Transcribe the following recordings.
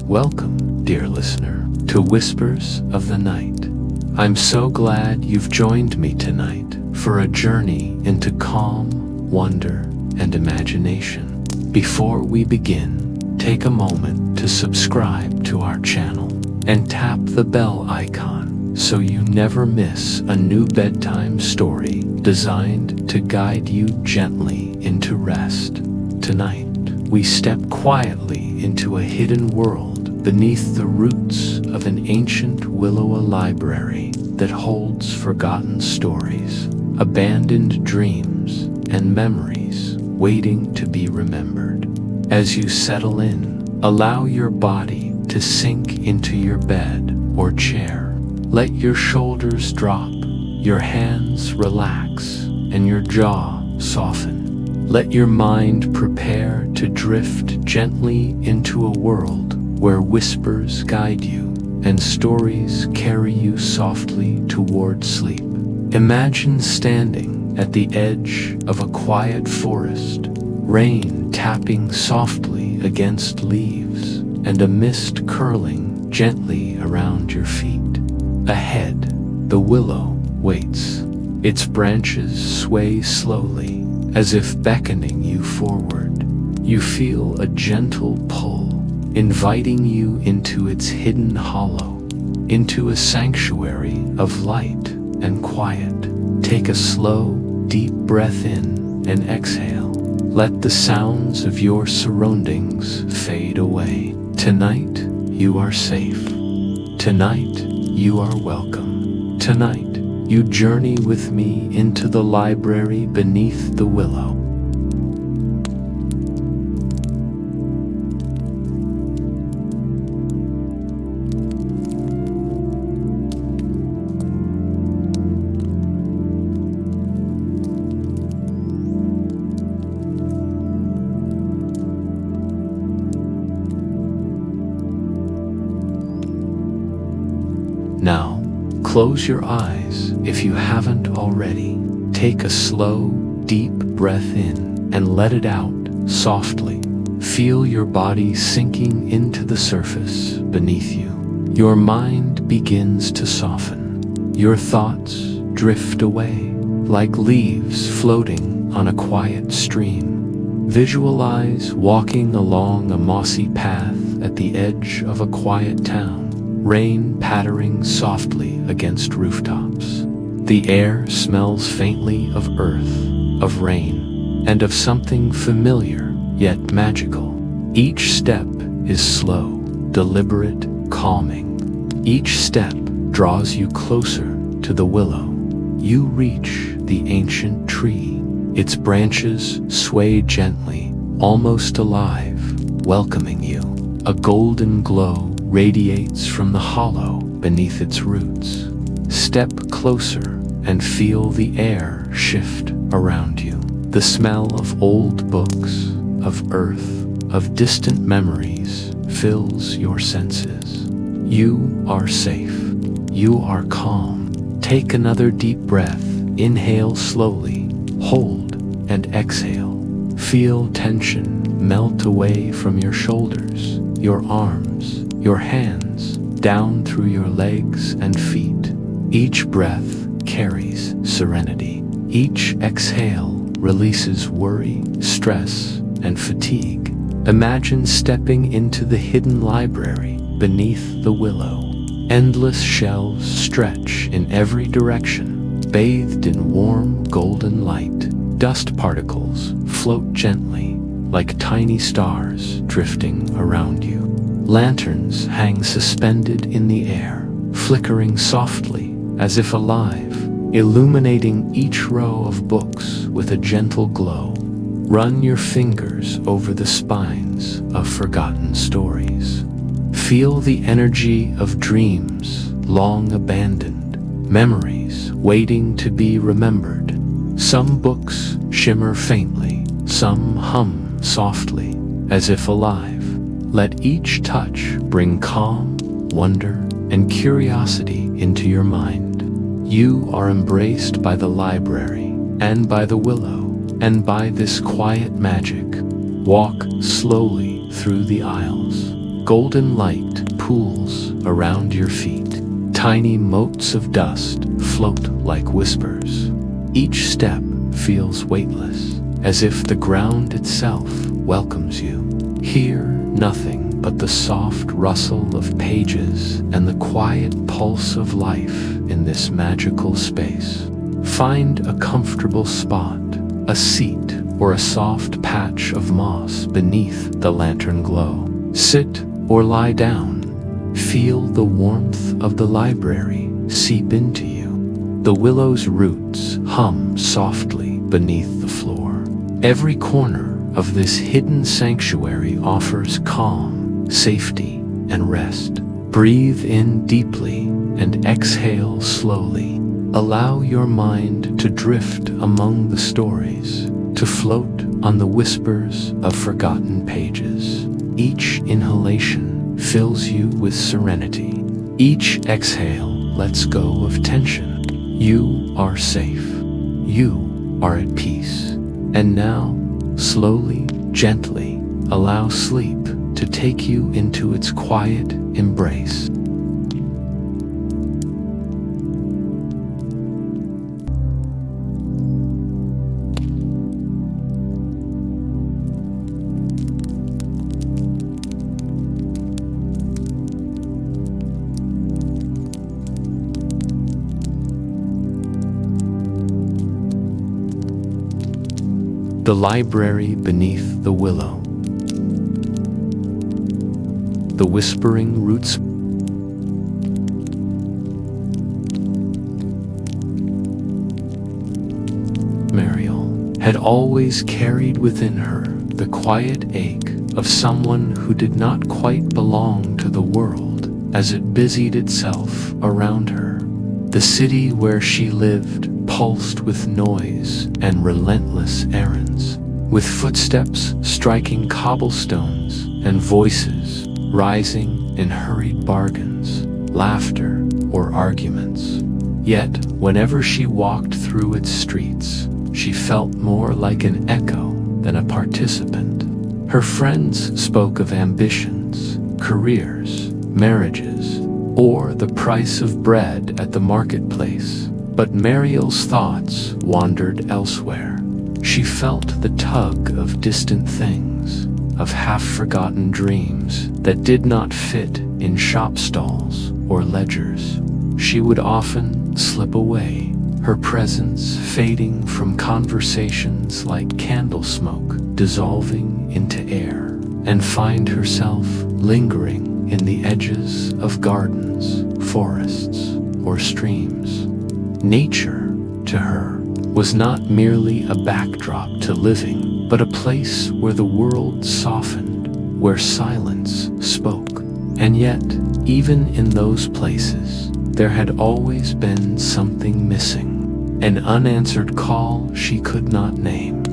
Welcome, dear listener, to Whispers of the Night. I'm so glad you've joined me tonight for a journey into calm, wonder, and imagination. Before we begin, take a moment to subscribe to our channel and tap the bell icon so you never miss a new bedtime story designed to guide you gently into rest. Tonight, we step quietly into a hidden world beneath the roots of an ancient willow library that holds forgotten stories, abandoned dreams, and memories waiting to be remembered. As you settle in, allow your body to sink into your bed or chair. Let your shoulders drop, your hands relax, and your jaw soften. Let your mind prepare to drift gently into a world where whispers guide you and stories carry you softly toward sleep. Imagine standing at the edge of a quiet forest, rain tapping softly against leaves, and a mist curling gently around your feet. Ahead, the willow waits. Its branches sway slowly, as if beckoning you forward. You feel a gentle pull, inviting you into its hidden hollow, into a sanctuary of light and quiet. Take a slow, deep breath in and exhale. Let the sounds of your surroundings fade away. Tonight, you are safe. Tonight, you are welcome. Tonight, you journey with me into the library beneath the willow. Now, close your eyes if you haven't already. Take a slow, deep breath in and let it out softly. Feel your body sinking into the surface beneath you. Your mind begins to soften. Your thoughts drift away like leaves floating on a quiet stream. Visualize walking along a mossy path at the edge of a quiet town. Rain pattering softly against rooftops. The air smells faintly of earth, of rain, and of something familiar yet magical. Each step is slow, deliberate, calming. Each step draws you closer to the willow. You reach the ancient tree. Its branches sway gently, almost alive, welcoming you. A golden glow radiates from the hollow beneath its roots. Step closer and feel the air shift around you. The smell of old books, of earth, of distant memories fills your senses. You are safe. You are calm. Take another deep breath. Inhale slowly. Hold and exhale. Feel tension melt away from your shoulders, your arms, your hands, down through your legs and feet. Each breath carries serenity. Each exhale releases worry, stress, and fatigue. Imagine stepping into the hidden library beneath the willow. Endless shelves stretch in every direction, bathed in warm golden light. Dust particles float gently like tiny stars drifting around you. Lanterns hang suspended in the air, flickering softly as if alive, illuminating each row of books with a gentle glow. Run your fingers over the spines of forgotten stories. Feel the energy of dreams long abandoned, memories waiting to be remembered. Some books shimmer faintly, some hum softly, as if alive. Let each touch bring calm, wonder, and curiosity into your mind. You are embraced by the library, and by the willow, and by this quiet magic. Walk slowly through the aisles. Golden light pools around your feet. Tiny motes of dust float like whispers. Each step feels weightless, as if the ground itself welcomes you. Hear nothing but the soft rustle of pages and the quiet pulse of life in this magical space. Find a comfortable spot, a seat, or a soft patch of moss beneath the lantern glow. Sit or lie down. Feel the warmth of the library seep into you. The willow's roots hum softly beneath the floor. Every corner of this hidden sanctuary offers calm, safety, and rest. Breathe in deeply and exhale slowly. Allow your mind to drift among the stories, to float on the whispers of forgotten pages. Each inhalation fills you with serenity. Each exhale lets go of tension. You are safe. You are at peace. And now, slowly, gently, allow sleep to take you into its quiet embrace. The Library Beneath the Willow. The whispering roots. Mariel had always carried within her the quiet ache of someone who did not quite belong to the world as it busied itself around her. The city where she lived pulsed with noise and relentless errands, with footsteps striking cobblestones and voices rising in hurried bargains, laughter, or arguments. Yet, whenever she walked through its streets, she felt more like an echo than a participant. Her friends spoke of ambitions, careers, marriages, or the price of bread at the marketplace. But Mariel's thoughts wandered elsewhere. She felt the tug of distant things, of half-forgotten dreams that did not fit in shop stalls or ledgers. She would often slip away, her presence fading from conversations like candle smoke dissolving into air, and find herself lingering in the edges of gardens, forests, or streams. Nature, to her, was not merely a backdrop to living, but a place where the world softened, where silence spoke. And yet, even in those places, there had always been something missing, an unanswered call she could not name.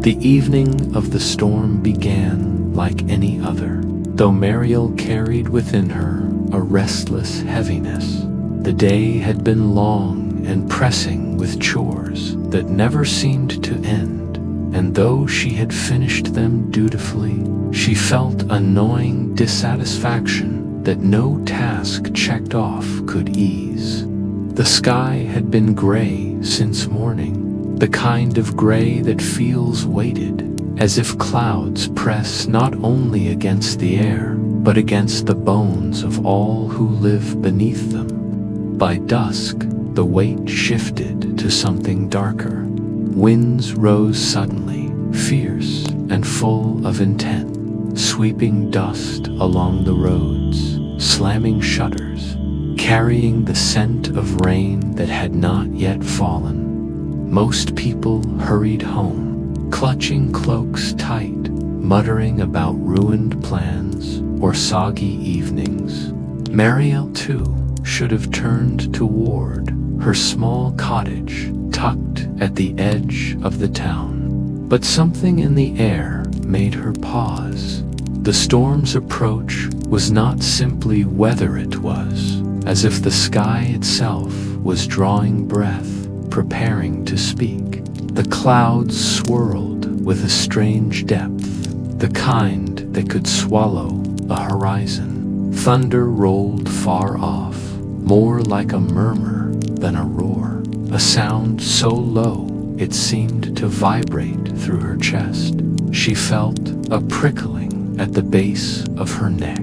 The evening of the storm began like any other, though Mariel carried within her a restless heaviness. The day had been long and pressing with chores that never seemed to end, and though she had finished them dutifully, she felt a gnawing dissatisfaction that no task checked off could ease. The sky had been gray since morning, the kind of gray that feels weighted, as if clouds press not only against the air, but against the bones of all who live beneath them. By dusk, the weight shifted to something darker. Winds rose suddenly, fierce and full of intent, sweeping dust along the roads, slamming shutters, carrying the scent of rain that had not yet fallen. Most people hurried home, clutching cloaks tight, muttering about ruined plans or soggy evenings. Mariel, too, should have turned toward her small cottage tucked at the edge of the town. But something in the air made her pause. The storm's approach was not simply weather, it was as if the sky itself was drawing breath, preparing to speak. The clouds swirled with a strange depth, the kind that could swallow a horizon. Thunder rolled far off, more like a murmur than a roar, a sound so low it seemed to vibrate through her chest. She felt a prickling at the base of her neck,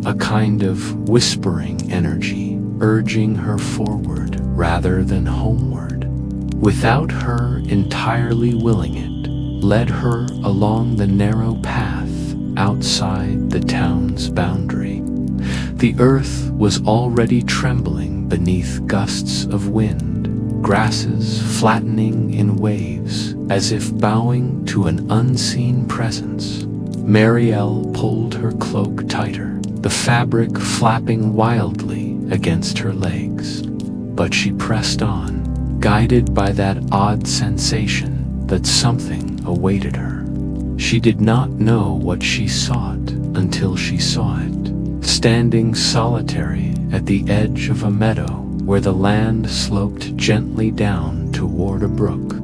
a kind of whispering energy urging her forward rather than homeward. Without her entirely willing it, led her along the narrow path outside the town's boundary. The earth was already trembling beneath gusts of wind, grasses flattening in waves as if bowing to an unseen presence. Mariel pulled her cloak tighter, the fabric flapping wildly against her legs. But she pressed on, guided by that odd sensation that something awaited her. She did not know what she sought until she saw it, standing solitary at the edge of a meadow where the land sloped gently down toward a brook.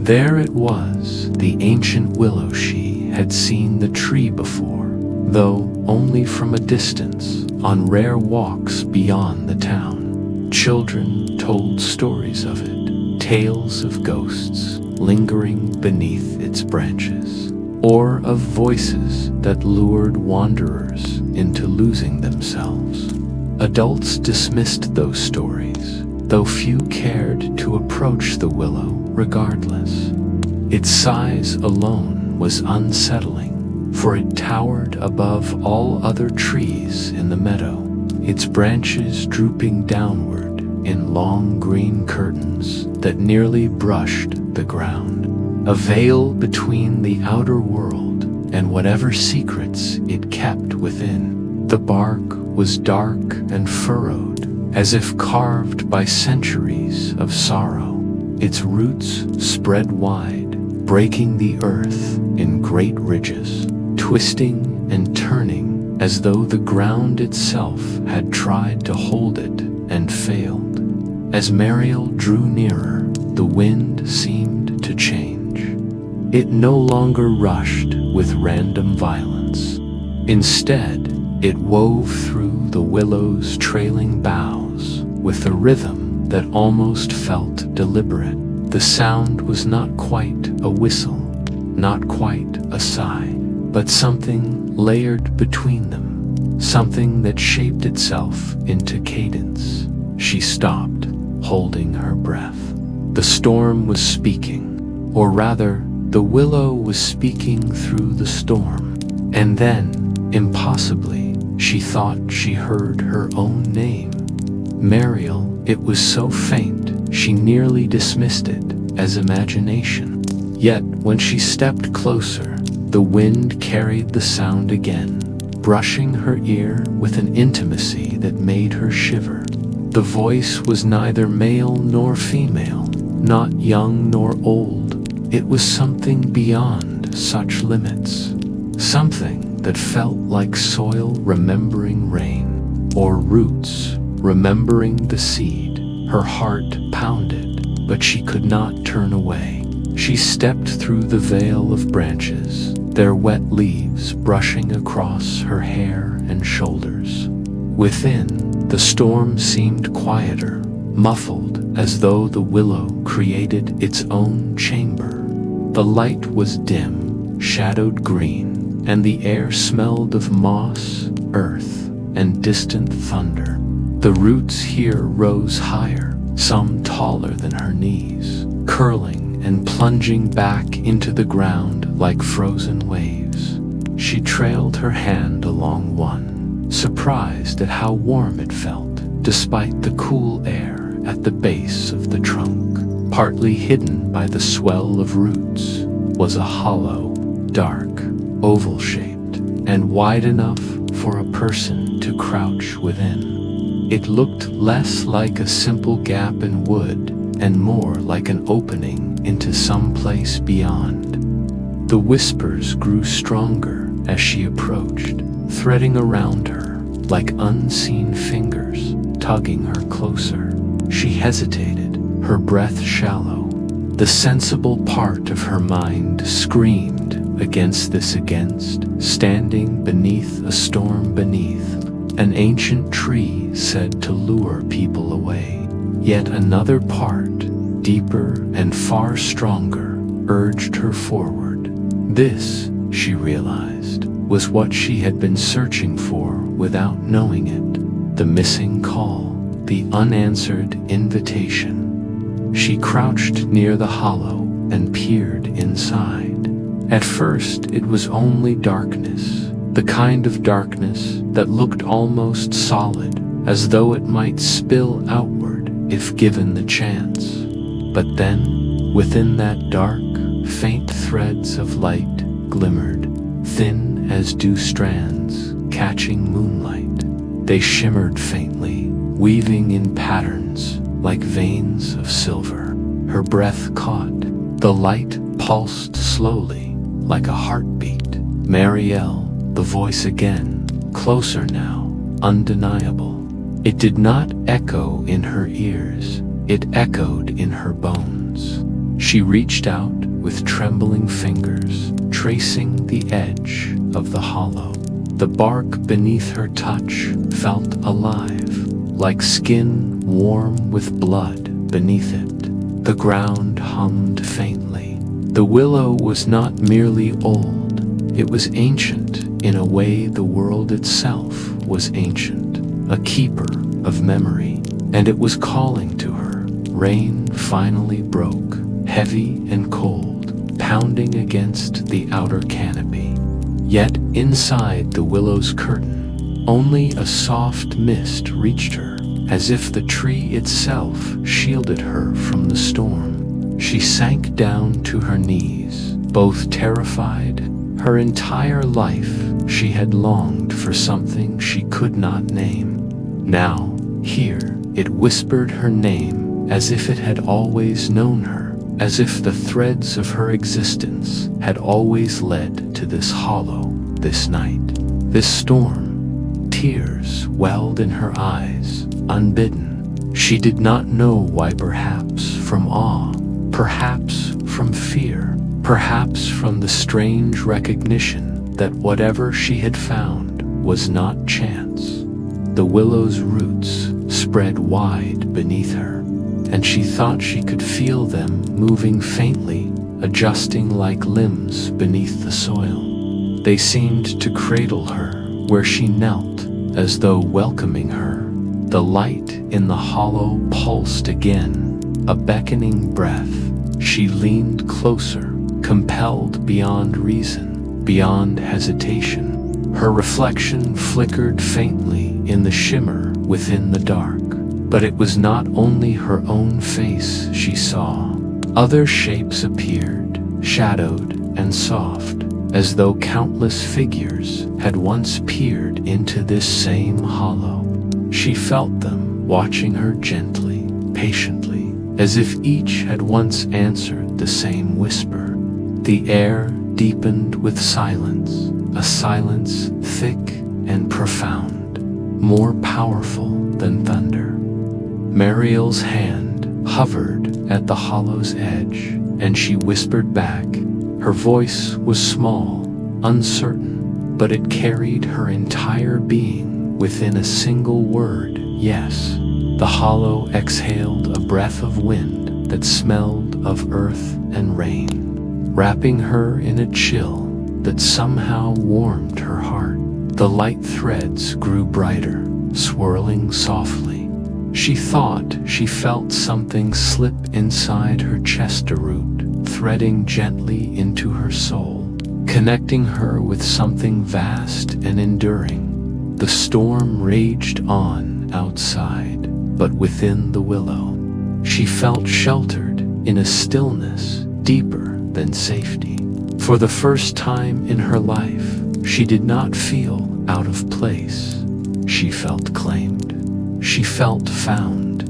There it was, the ancient willow. She had seen the tree before, though only from a distance, on rare walks beyond the town. Children told stories of it, tales of ghosts lingering beneath its branches, or of voices that lured wanderers into losing themselves. Adults dismissed those stories, though few cared to approach the willow regardless. Its size alone was unsettling, for it towered above all other trees in the meadow, its branches drooping downward in long green curtains that nearly brushed the ground, a veil between the outer world and whatever secrets it kept within. The bark was dark and furrowed, as if carved by centuries of sorrow. Its roots spread wide, breaking the earth in great ridges, twisting and turning as though the ground itself had tried to hold it and failed. As Mariel drew nearer, the wind seemed to change. It no longer rushed with random violence. Instead, it wove through the willow's trailing boughs with a rhythm that almost felt deliberate. The sound was not quite a whistle, not quite a sigh, but something layered between them, something that shaped itself into cadence. She stopped, holding her breath. The storm was speaking, or rather, the willow was speaking through the storm. And then, impossibly, she thought she heard her own name. Mariel. It was so faint, she nearly dismissed it as imagination. Yet, when she stepped closer, the wind carried the sound again, brushing her ear with an intimacy that made her shiver. The voice was neither male nor female, not young nor old. It was something beyond such limits, something that felt like soil remembering rain, or roots remembering the seed. Her heart pounded, but she could not turn away. She stepped through the veil of branches, their wet leaves brushing across her hair and shoulders. Within, the storm seemed quieter, muffled as though the willow created its own chamber. The light was dim, shadowed green, and the air smelled of moss, earth, and distant thunder. The roots here rose higher, some taller than her knees, curling and plunging back into the ground like frozen waves. She trailed her hand along one, surprised at how warm it felt, despite the cool air at the base of the trunk. Partly hidden by the swell of roots was a hollow, dark, oval-shaped, and wide enough for a person to crouch within. It looked less like a simple gap in wood and more like an opening into some place beyond. The whispers grew stronger as she approached, threading around her like unseen fingers, tugging her closer. She hesitated, her breath shallow. The sensible part of her mind screamed against, standing beneath a storm beneath, an ancient tree said to lure people away. Yet another part, deeper and far stronger, urged her forward. This, she realized, was what she had been searching for without knowing it. The missing call, the unanswered invitation. She crouched near the hollow and peered inside. At first, it was only darkness, the kind of darkness that looked almost solid, as though it might spill outward if given the chance. But then, within that dark, faint threads of light glimmered, thin as dew strands catching moonlight. They shimmered faintly, weaving in patterns like veins of silver. Her breath caught. The light pulsed slowly, like a heartbeat. Mariel, the voice again, closer now, undeniable. It did not echo in her ears, it echoed in her bones. She reached out with trembling fingers, tracing the edge of the hollow. The bark beneath her touch felt alive, like skin warm with blood beneath it. The ground hummed faintly. The willow was not merely old, it was ancient in a way the world itself was ancient, a keeper of memory, and it was calling to her. Rain finally broke, heavy and cold, pounding against the outer canopy. Yet inside the willow's curtain, only a soft mist reached her, as if the tree itself shielded her from the storm. She sank down to her knees, both terrified. Her entire life she had longed for something she could not name. Now, here, it whispered her name as if it had always known her, as if the threads of her existence had always led to this hollow, this night, this storm. Tears welled in her eyes, unbidden. She did not know why, perhaps from awe, perhaps from fear, perhaps from the strange recognition that whatever she had found was not chance. The willow's roots spread wide beneath her, and she thought she could feel them moving faintly, adjusting like limbs beneath the soil. They seemed to cradle her where she knelt, as though welcoming her. The light in the hollow pulsed again, a beckoning breath. She leaned closer, compelled beyond reason, beyond hesitation. Her reflection flickered faintly in the shimmer within the dark. But it was not only her own face she saw. Other shapes appeared, shadowed and soft, as though countless figures had once peered into this same hollow. She felt them watching her gently, patiently, as if each had once answered the same whisper. The air deepened with silence, a silence thick and profound, more powerful than thunder. Mariel's hand hovered at the hollow's edge, and she whispered back. Her voice was small, uncertain, but it carried her entire being within a single word, yes. The hollow exhaled a breath of wind that smelled of earth and rain, wrapping her in a chill that somehow warmed her heart. The light threads grew brighter, swirling softly. She thought she felt something slip inside her chest, a root, threading gently into her soul, connecting her with something vast and enduring. The storm raged on outside, but within the willow, she felt sheltered in a stillness deeper than safety. For the first time in her life, she did not feel out of place. She felt claimed. She felt found.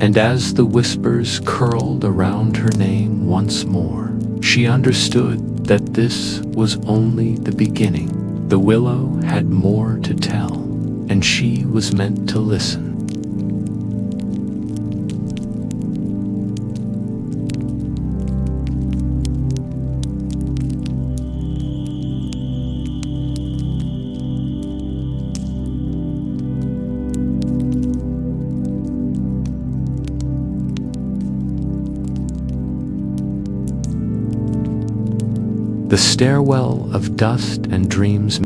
And as the whispers curled around her name once more, she understood that this was only the beginning. The willow had more to tell, and she was meant to listen. The stairwell of dust and dreams.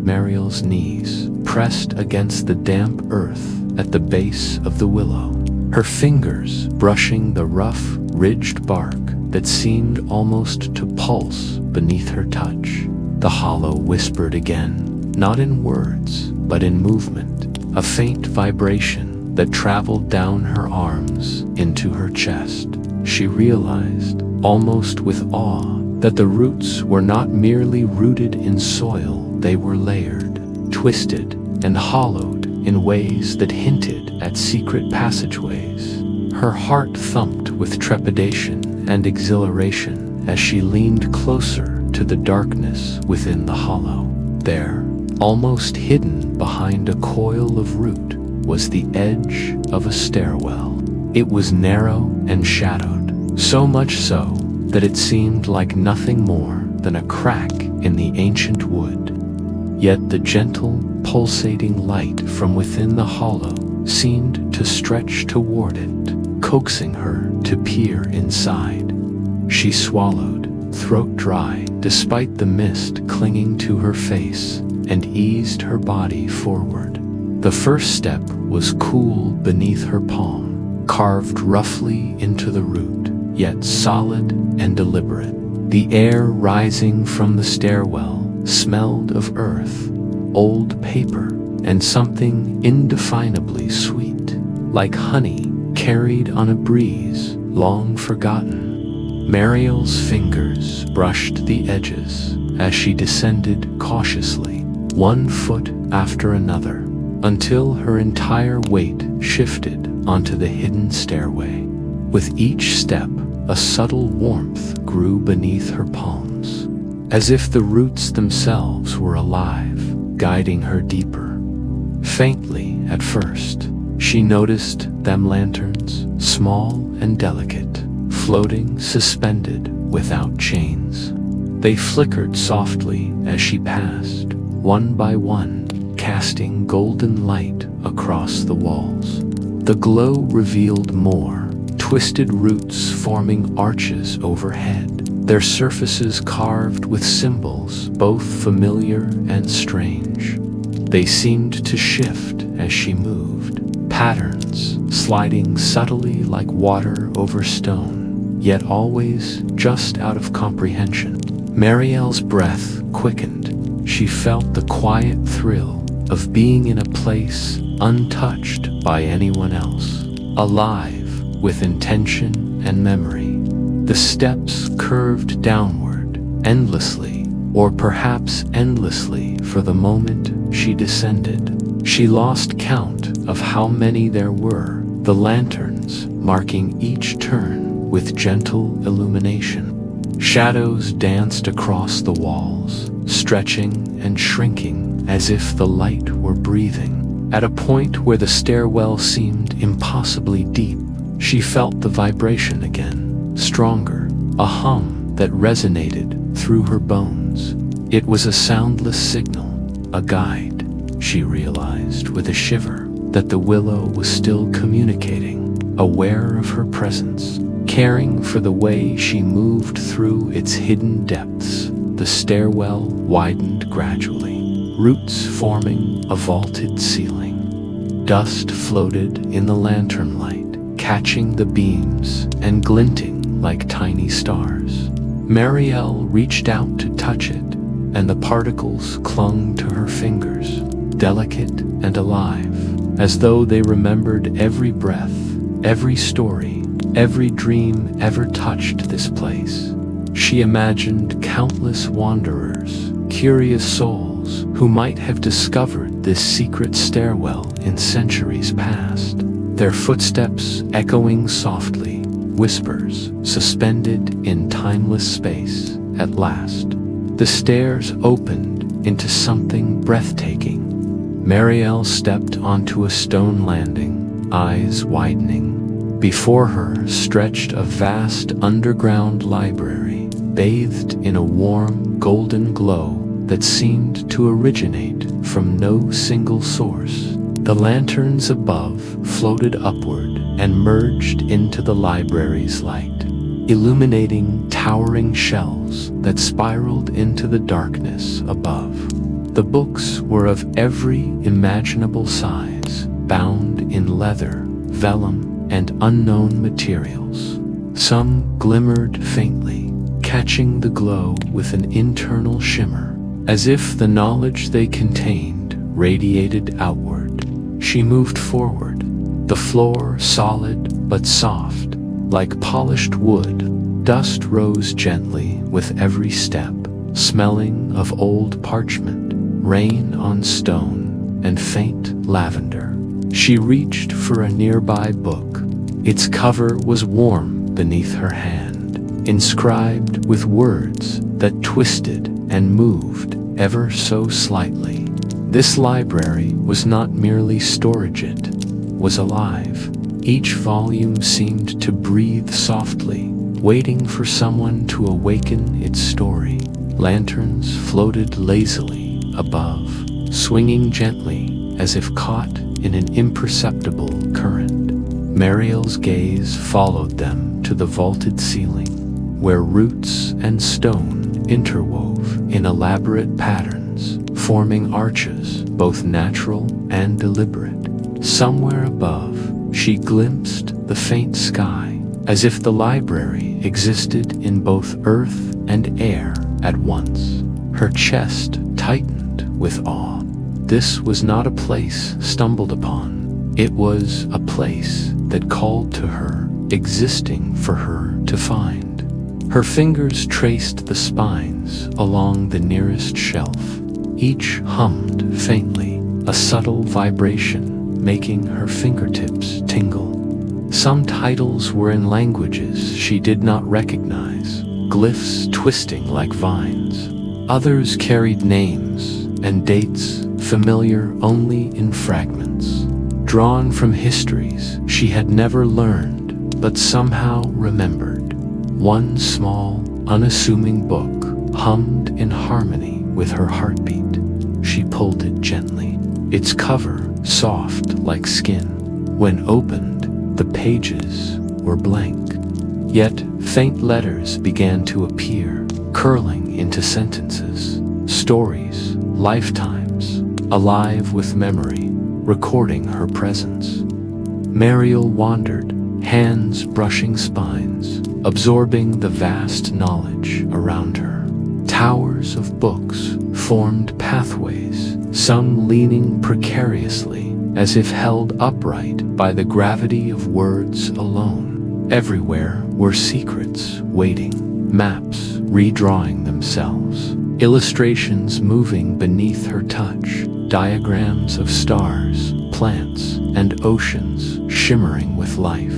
Mariel's knees pressed against the damp earth at the base of the willow, her fingers brushing the rough, ridged bark that seemed almost to pulse beneath her touch. The hollow whispered again, not in words, but in movement, a faint vibration that traveled down her arms into her chest. She realized, almost with awe, that the roots were not merely rooted in soil, they were layered, twisted, and hollowed in ways that hinted at secret passageways. Her heart thumped with trepidation and exhilaration as she leaned closer to the darkness within the hollow. There, almost hidden behind a coil of root, was the edge of a stairwell. It was narrow and shadowed, so much so that it seemed like nothing more than a crack in the ancient wood. Yet the gentle, pulsating light from within the hollow seemed to stretch toward it, coaxing her to peer inside. She swallowed, throat dry despite the mist clinging to her face, and eased her body forward. The first step was cool beneath her palm, carved roughly into the root, yet solid and deliberate. The air rising from the stairwell smelled of earth, old paper, and something indefinably sweet, like honey carried on a breeze long forgotten. Mariel's fingers brushed the edges as she descended cautiously, one foot after another, until her entire weight shifted onto the hidden stairway. With each step, a subtle warmth grew beneath her palms, as if the roots themselves were alive, guiding her deeper. Faintly at first, she noticed them lanterns, small and delicate, floating suspended without chains. They flickered softly as she passed, one by one, casting golden light across the walls. The glow revealed more, twisted roots forming arches overhead, their surfaces carved with symbols both familiar and strange. They seemed to shift as she moved, patterns sliding subtly like water over stone, yet always just out of comprehension. Mariel's breath quickened. She felt the quiet thrill of being in a place untouched by anyone else, alive with intention and memory. The steps curved downward, endlessly, or perhaps endlessly for the moment she descended. She lost count of how many there were, the lanterns marking each turn with gentle illumination. Shadows danced across the walls, stretching and shrinking as if the light were breathing. At a point where the stairwell seemed impossibly deep, she felt the vibration again, stronger, a hum that resonated through her bones. It was a soundless signal, a guide. She realized with a shiver that the willow was still communicating, aware of her presence, caring for the way she moved through its hidden depths. The stairwell widened gradually, roots forming a vaulted ceiling. Dust floated in the lantern light, catching the beams and glinting like tiny stars. Mariel reached out to touch it, and the particles clung to her fingers, delicate and alive, as though they remembered every breath, every story, every dream ever touched this place. She imagined countless wanderers, curious souls who might have discovered this secret stairwell in centuries past, their footsteps echoing softly, whispers suspended in timeless space. At last, the stairs opened into something breathtaking. Mariel stepped onto a stone landing, eyes widening. Before her stretched a vast underground library, bathed in a warm, golden glow that seemed to originate from no single source. The lanterns above floated upward, and merged into the library's light, illuminating towering shelves that spiraled into the darkness above. The books were of every imaginable size, bound in leather, vellum, and unknown materials. Some glimmered faintly, catching the glow with an internal shimmer, as if the knowledge they contained radiated outward. She moved forward, the floor solid but soft, like polished wood. Dust rose gently with every step, smelling of old parchment, rain on stone, and faint lavender. She reached for a nearby book. Its cover was warm beneath her hand, inscribed with words that twisted and moved ever so slightly. This library was not merely storage, it was alive. Each volume seemed to breathe softly, waiting for someone to awaken its story. Lanterns floated lazily above, swinging gently as if caught in an imperceptible current. Mariel's gaze followed them to the vaulted ceiling, where roots and stone interwove in elaborate patterns, forming arches both natural and deliberate. Somewhere above, she glimpsed the faint sky, as if the library existed in both earth and air at once. Her chest tightened with awe. This was not a place stumbled upon. It was a place that called to her, existing for her to find. Her fingers traced the spines along the nearest shelf. Each hummed faintly, a subtle vibration making her fingertips tingle. Some titles were in languages she did not recognize, glyphs twisting like vines. Others carried names and dates familiar only in fragments, drawn from histories she had never learned but somehow remembered. One small, unassuming book hummed in harmony with her heartbeat. She pulled it gently, its cover soft like skin. When opened, the pages were blank. Yet faint letters began to appear, curling into sentences. Stories, lifetimes, alive with memory, recording her presence. Mariel wandered, hands brushing spines, absorbing the vast knowledge around her. Towers of books formed pathways, some leaning precariously, as if held upright by the gravity of words alone. Everywhere were secrets waiting, maps redrawing themselves, illustrations moving beneath her touch, diagrams of stars, plants, and oceans shimmering with life.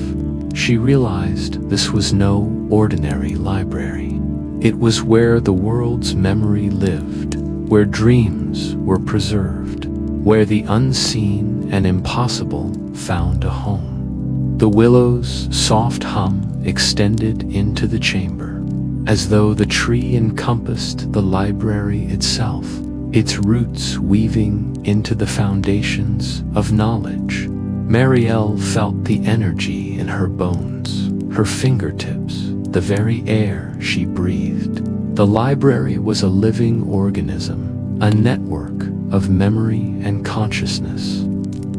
She realized this was no ordinary library. It was where the world's memory lived, where dreams were preserved, where the unseen and impossible found a home. The willow's soft hum extended into the chamber, as though the tree encompassed the library itself, its roots weaving into the foundations of knowledge. Mariel felt the energy in her bones, her fingertips, the very air she breathed. The library was a living organism, a network of memory and consciousness.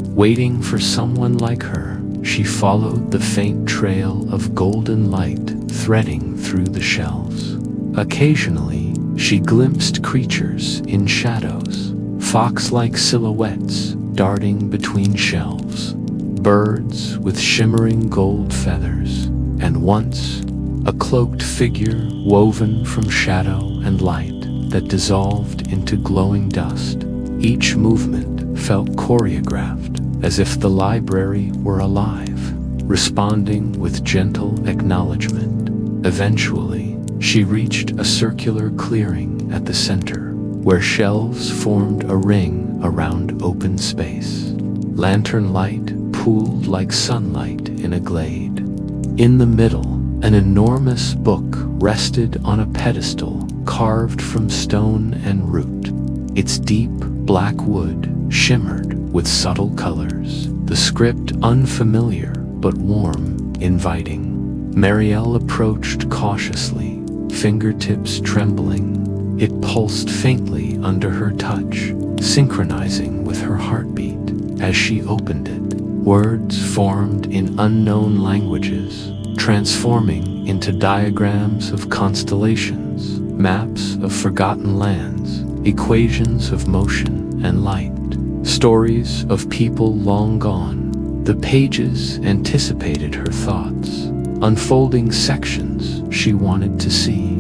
Waiting for someone like her, she followed the faint trail of golden light threading through the shelves. Occasionally, she glimpsed creatures in shadows, fox-like silhouettes darting between shelves, birds with shimmering gold feathers, and once, a cloaked figure woven from shadow and light that dissolved into glowing dust. Each movement felt choreographed, as if the library were alive, responding with gentle acknowledgement. Eventually, she reached a circular clearing at the center, where shelves formed a ring around open space. Lantern light pooled like sunlight in a glade. In the middle, an enormous book rested on a pedestal carved from stone and root. Its deep black wood shimmered with subtle colors, the script unfamiliar but warm, inviting. Mariel approached cautiously, fingertips trembling. It pulsed faintly under her touch, synchronizing with her heartbeat. As she opened it, words formed in unknown languages, transforming into diagrams of constellations, maps of forgotten lands, equations of motion and light, stories of people long gone. The pages anticipated her thoughts, unfolding sections she wanted to see,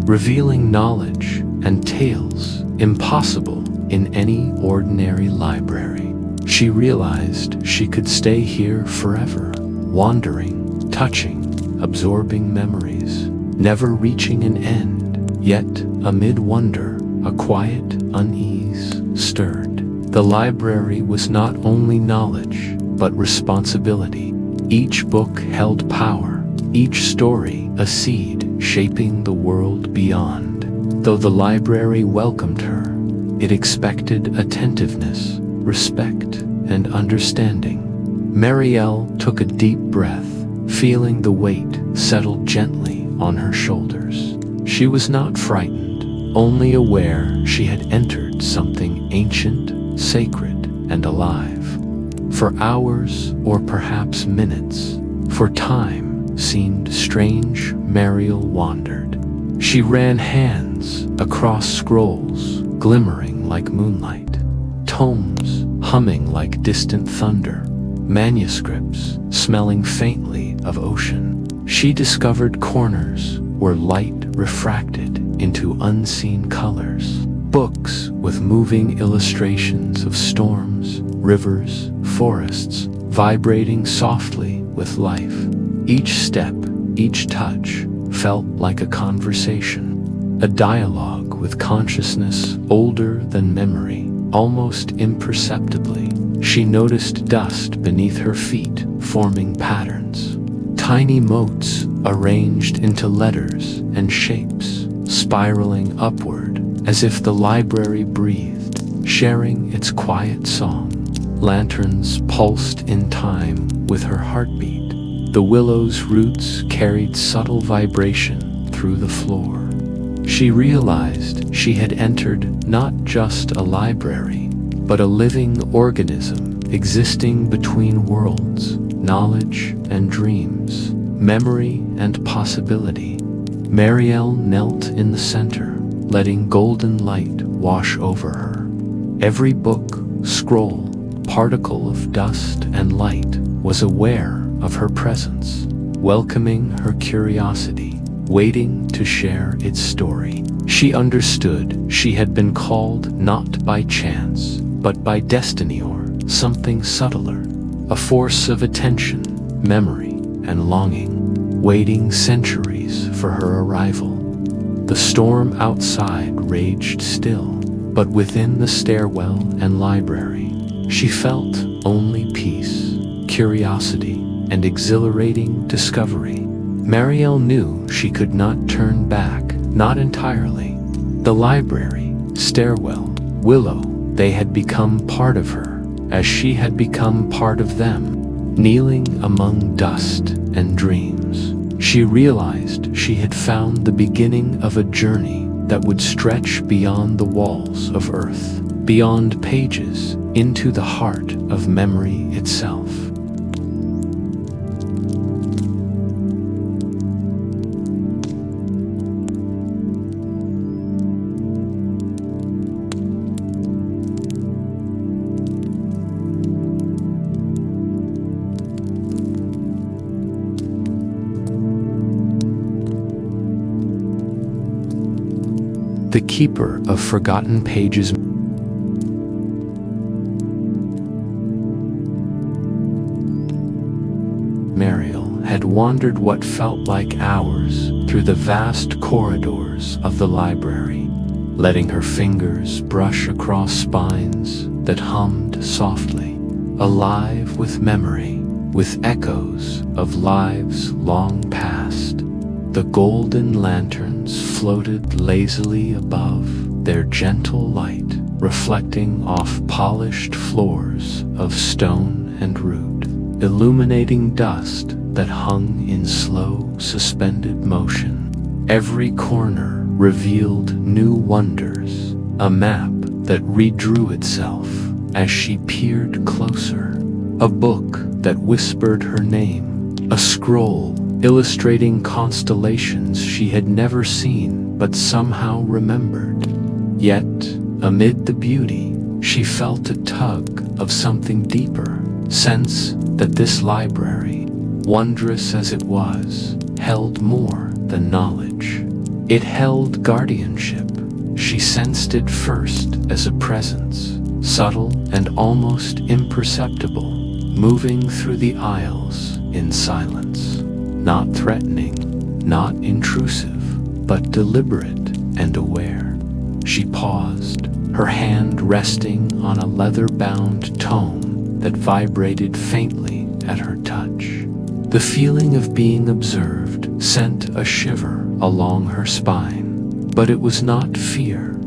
revealing knowledge and tales impossible in any ordinary library. She realized she could stay here forever, wandering, touching, absorbing memories, never reaching an end. Yet, amid wonder, a quiet unease stirred. The library was not only knowledge, but responsibility. Each book held power, each story a seed shaping the world beyond. Though the library welcomed her, it expected attentiveness, respect, and understanding. Mariel took a deep breath, feeling the weight settle gently on her shoulders. She was not frightened, only aware she had entered something ancient, sacred, and alive. For hours, or perhaps minutes, for time seemed strange, Mariel wandered. She ran hands across scrolls, glimmering like moonlight, tomes humming like distant thunder, manuscripts smelling faintly of ocean. She discovered corners where light refracted into unseen colors, books with moving illustrations of storms, rivers, forests, vibrating softly with life. Each step, each touch, felt like a conversation, a dialogue with consciousness older than memory. Almost imperceptibly, she noticed dust beneath her feet, forming patterns. Tiny motes arranged into letters and shapes, spiraling upward as if the library breathed, sharing its quiet song. Lanterns pulsed in time with her heartbeat. The willow's roots carried subtle vibration through the floor. She realized she had entered not just a library, but a living organism existing between worlds, knowledge and dreams, memory and possibility. Mariel knelt in the center, letting golden light wash over her. Every book, scroll, particle of dust and light was aware of her presence, welcoming her curiosity, waiting to share its story. She understood she had been called not by chance, but by destiny or something subtler, a force of attention, memory, and longing, waiting centuries for her arrival. The storm outside raged still, but within the stairwell and library, she felt only peace, curiosity, and exhilarating discovery. Mariel knew she could not turn back, not entirely. The library, stairwell, willow, they had become part of her, as she had become part of them. Kneeling among dust and dreams, she realized she had found the beginning of a journey that would stretch beyond the walls of earth, beyond pages, into the heart of memory itself. The keeper of forgotten pages. Mariel had wandered what felt like hours through the vast corridors of the library, letting her fingers brush across spines that hummed softly, alive with memory, with echoes of lives long past. The golden lanterns floated lazily above, their gentle light reflecting off polished floors of stone and root. illuminating dust that hung in slow, suspended motion. Every corner revealed new wonders, a map that redrew itself as she peered closer, a book that whispered her name, a scroll illustrating constellations she had never seen but somehow remembered. Yet, amid the beauty, she felt a tug of something deeper, sense that this library, wondrous as it was, held more than knowledge. It held guardianship. She sensed it first as a presence, subtle and almost imperceptible, moving through the aisles in silence. Not threatening, not intrusive, but deliberate and aware. She paused, her hand resting on a leather-bound tome that vibrated faintly at her touch. The feeling of being observed sent a shiver along her spine, but it was not fear.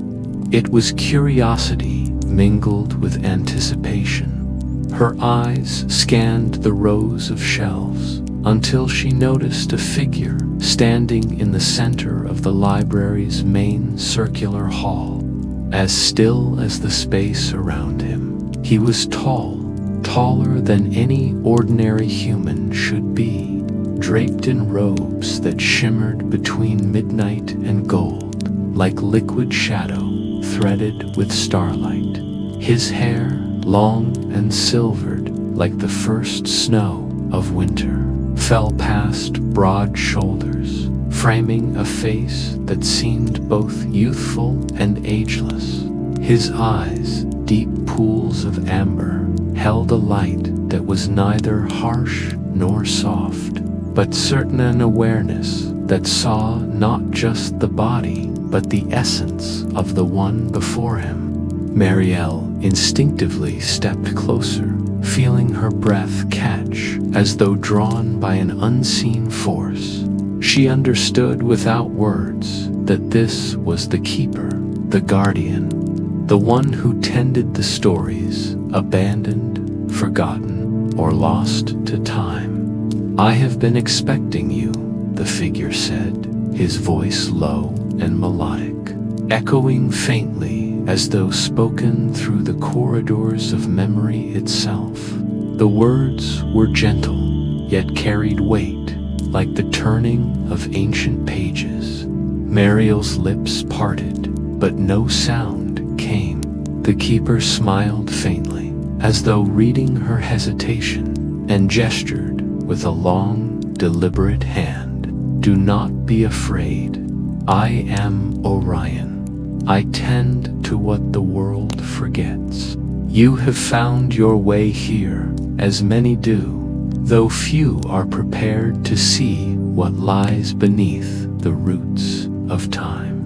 It was curiosity mingled with anticipation. Her eyes scanned the rows of shelves until she noticed a figure standing in the center of the library's main circular hall. As still as the space around him, he was tall, taller than any ordinary human should be, draped in robes that shimmered between midnight and gold, like liquid shadow threaded with starlight. His hair, long and silvered like the first snow of winter, fell past broad shoulders, framing a face that seemed both youthful and ageless. His eyes, deep pools of amber, held a light that was neither harsh nor soft, but certain an awareness that saw not just the body, but the essence of the one before him. Mariel instinctively stepped closer, feeling her breath catch as though drawn by an unseen force. She understood without words that this was the keeper, the guardian, the one who tended the stories, abandoned, forgotten, or lost to time. "I have been expecting you," the figure said, his voice low and melodic, echoing faintly as though spoken through the corridors of memory itself. The words were gentle, yet carried weight, like the turning of ancient pages. Mariel's lips parted, but no sound came. The keeper smiled faintly, as though reading her hesitation, and gestured with a long, deliberate hand. "Do not be afraid. I am Orion. I tend to what the world forgets. You have found your way here, as many do, though few are prepared to see what lies beneath the roots of time."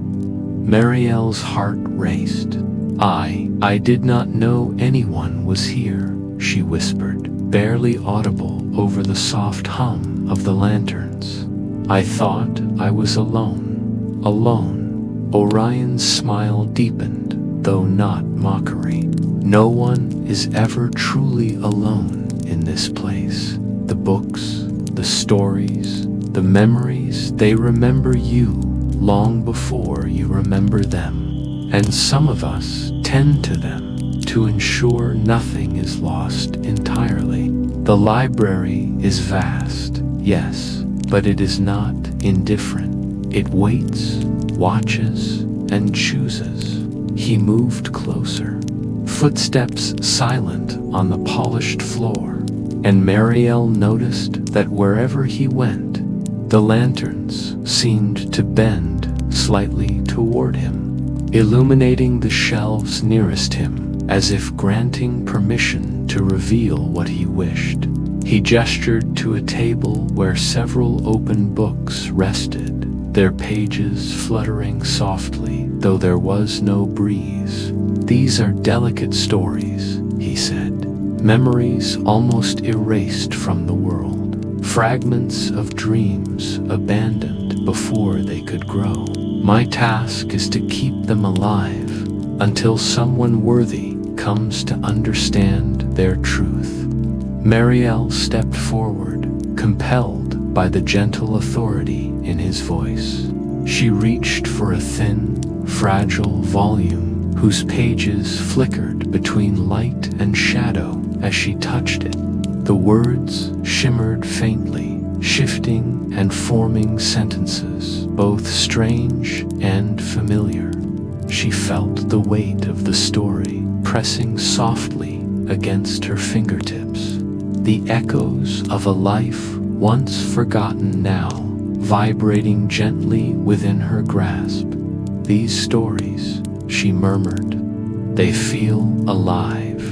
Mariel's heart raced. I did not know anyone was here," she whispered, barely audible over the soft hum of the lanterns. "I thought I was alone. Alone." Orion's smile deepened, though not mockery. "No one is ever truly alone in this place. The books, the stories, the memories, they remember you long before you remember them. And some of us tend to them to ensure nothing is lost entirely. The library is vast, yes, but it is not indifferent. It waits, watches, and chooses." He moved closer, footsteps silent on the polished floor, and Mariel noticed that wherever he went, the lanterns seemed to bend slightly toward him, illuminating the shelves nearest him, as if granting permission to reveal what he wished. He gestured to a table where several open books rested, their pages fluttering softly, though there was no breeze. "These are delicate stories," he said, "memories almost erased from the world, fragments of dreams abandoned before they could grow. My task is to keep them alive until someone worthy comes to understand their truth." Mariel stepped forward, compelled by the gentle authority in his voice. She reached for a thin, fragile volume whose pages flickered between light and shadow as she touched it. The words shimmered faintly, shifting and forming sentences, both strange and familiar. She felt the weight of the story pressing softly against her fingertips, the echoes of a life once forgotten now vibrating gently within her grasp. These stories, she murmured, they feel alive.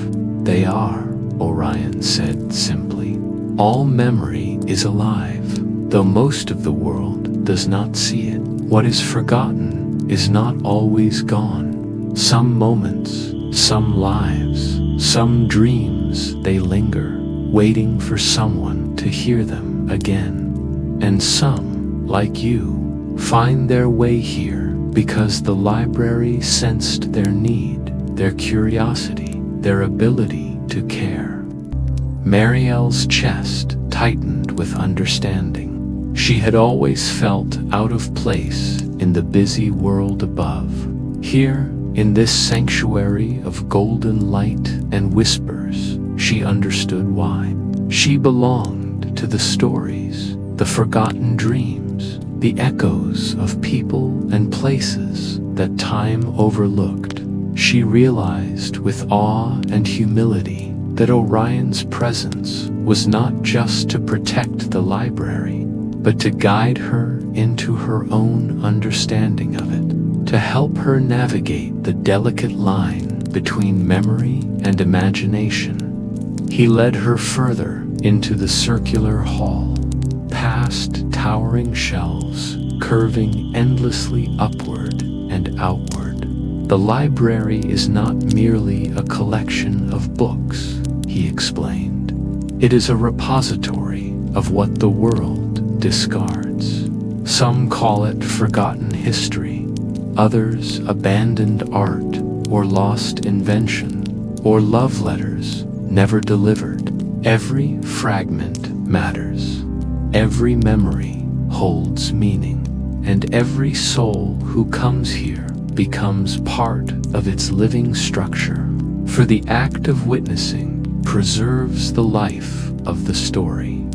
They are, Orion said simply. All memory is alive, though most of the world does not see it. What is forgotten is not always gone. Some moments, some lives, some dreams, they linger, waiting for someone to hear them again. And some, like you, find their way here because the library sensed their need, their curiosity, their ability to care. Mariel's chest tightened with understanding. She had always felt out of place in the busy world above. Here, in this sanctuary of golden light and whispers, she understood why. She belonged to the stories, the forgotten dreams, the echoes of people and places that time overlooked. She realized with awe and humility that Orion's presence was not just to protect the library, but to guide her into her own understanding of it, to help her navigate the delicate line between memory and imagination. He led her further into the circular hall, past towering shelves, curving endlessly upward and outward. The library is not merely a collection of books, he explained. It is a repository of what the world discards. Some call it forgotten history, others abandoned art or lost invention, or love letters never delivered. Every fragment matters. Every memory holds meaning, and every soul who comes here becomes part of its living structure. For the act of witnessing preserves the life of the story.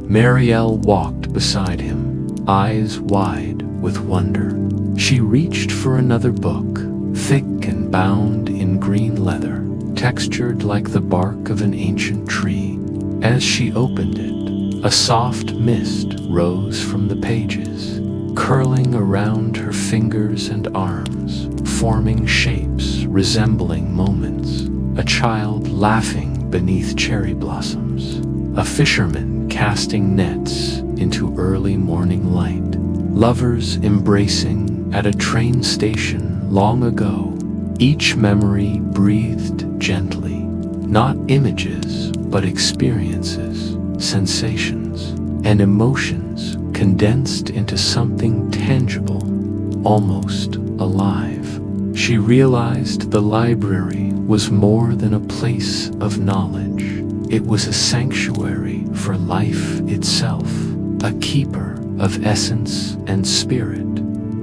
Mariel walked beside him, eyes wide with wonder. She reached for another book, thick and bound in green leather, textured like the bark of an ancient tree. As she opened it, a soft mist rose from the pages, curling around her fingers and arms, forming shapes resembling moments. A child laughing beneath cherry blossoms, a fisherman casting nets into early morning light, lovers embracing at a train station long ago. Each memory breathed gently, not images, but experiences, sensations, and emotions condensed into something tangible, almost alive. She realized the library was more than a place of knowledge. It was a sanctuary for life itself, a keeper of essence and spirit.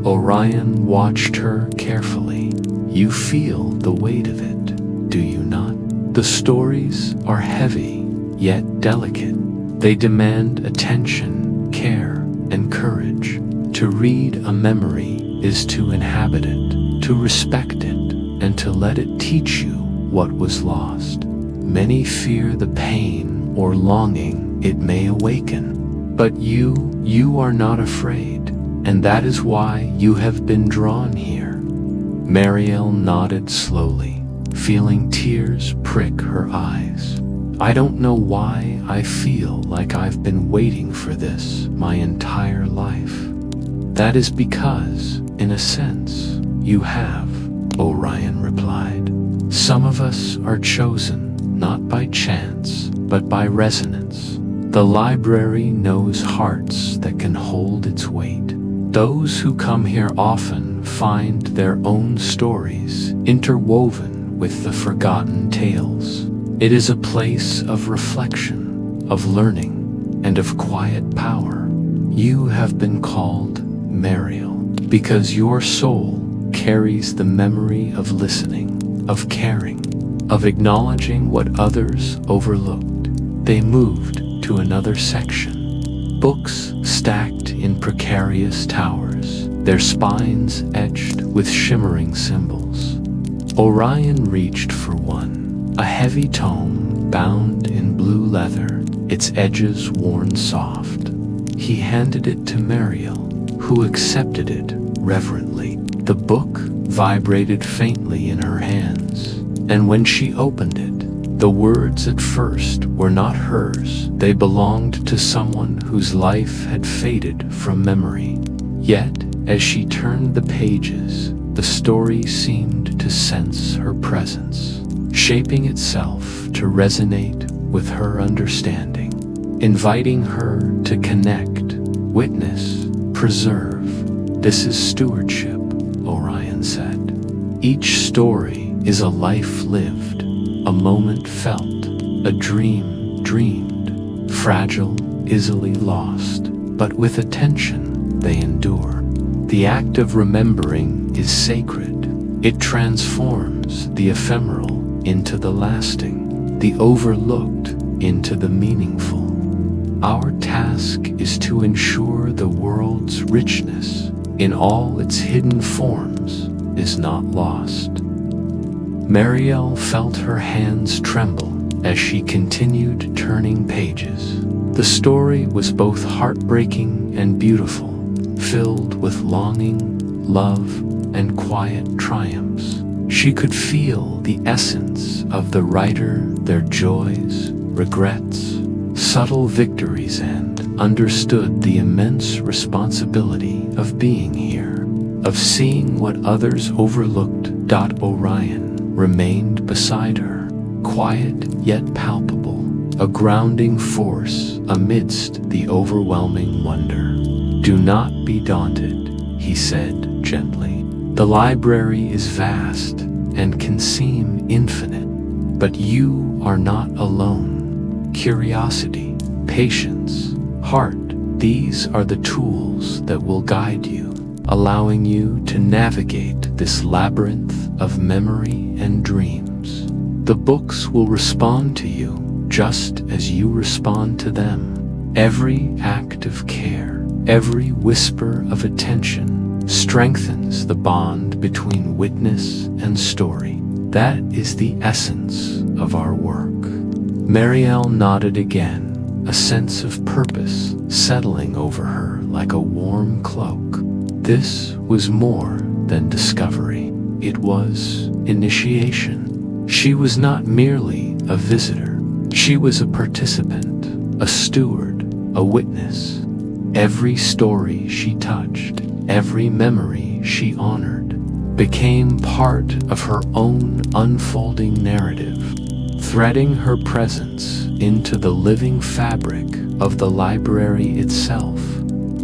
Orion watched her carefully. You feel the weight of it, do you not? The stories are heavy, yet delicate. They demand attention, care, and courage. To read a memory is to inhabit it, to respect it, and to let it teach you what was lost. Many fear the pain or longing it may awaken, but you are not afraid, and that is why you have been drawn here. Mariel nodded slowly, feeling tears prick her eyes. I don't know why I feel like I've been waiting for this my entire life. That is because, in a sense, you have, Orion replied. Some of us are chosen, not by chance, but by resonance. The library knows hearts that can hold its weight. Those who come here often find their own stories interwoven with the forgotten tales. It is a place of reflection, of learning, and of quiet power. You have been called Mariel because your soul carries the memory of listening, of caring, of acknowledging what others overlooked. They moved to another section. Books stacked in precarious towers, their spines etched with shimmering symbols. Orion reached for one, a heavy tome bound in blue leather, its edges worn soft. He handed it to Mariel, who accepted it reverently. The book vibrated faintly in her hands, and when she opened it, the words at first were not hers. They belonged to someone whose life had faded from memory. Yet, as she turned the pages, the story seemed to sense her presence, shaping itself to resonate with her understanding, inviting her to connect, witness, preserve. This is stewardship, Orion said. Each story is a life lived, a moment felt, a dream dreamed, fragile, easily lost, but with attention they endure. The act of remembering is sacred. It transforms the ephemeral into the lasting, the overlooked into the meaningful. Our task is to ensure the world's richness, in all its hidden forms, is not lost. Mariel felt her hands tremble as she continued turning pages. The story was both heartbreaking and beautiful, filled with longing, love, and quiet triumphs. She could feel the essence of the writer, their joys, regrets, subtle victories, and understood the immense responsibility of being here, of seeing what others overlooked. Orion remained beside her, quiet yet palpable, a grounding force amidst the overwhelming wonder. Do not be daunted, he said gently. The library is vast and can seem infinite, but you are not alone. Curiosity, patience, heart, these are the tools that will guide you, allowing you to navigate this labyrinth of memory and dreams. The books will respond to you just as you respond to them. Every act of care, every whisper of attention strengthens the bond between witness and story. That is the essence of our work. Mariel nodded again, a sense of purpose settling over her like a warm cloak. This was more than discovery. It was initiation. She was not merely a visitor. She was a participant, a steward, a witness. Every story she touched, every memory she honored, became part of her own unfolding narrative, threading her presence into the living fabric of the library itself.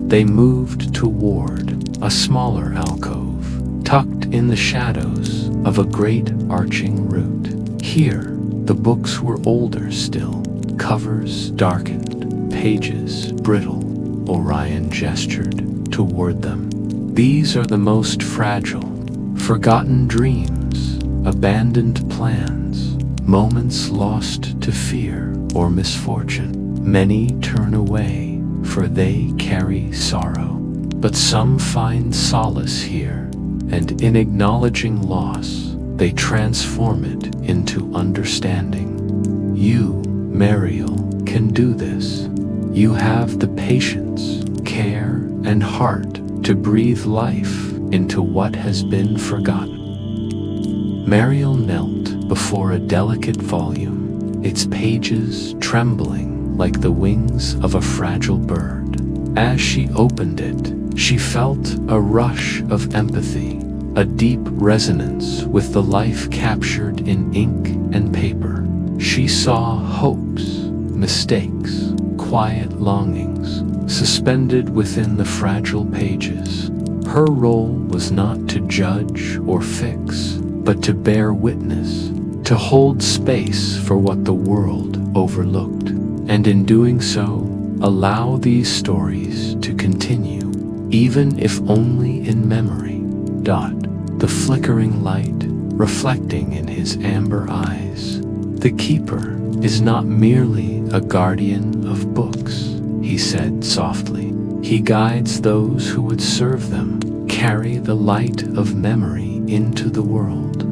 They moved toward a smaller alcove, tucked in the shadows of a great arching root. Here, the books were older still, covers darkened, pages brittle. Orion gestured toward them. These are the most fragile, forgotten dreams, abandoned plans, moments lost to fear or misfortune. Many turn away, for they carry sorrow. But some find solace here, and in acknowledging loss, they transform it into understanding. You, Mariel, can do this. You have the patience, care, and heart to breathe life into what has been forgotten. Mariel knelt before a delicate volume, its pages trembling like the wings of a fragile bird. As she opened it, she felt a rush of empathy, a deep resonance with the life captured in ink and paper. She saw hopes, mistakes, quiet longings, suspended within the fragile pages. Her role was not to judge or fix, but to bear witness, to hold space for what the world overlooked. and in doing so, allow these stories to continue, even if only in memory. The flickering light reflecting in his amber eyes. The keeper is not merely a guardian of books, he said softly. He guides those who would serve them, carry the light of memory into the world.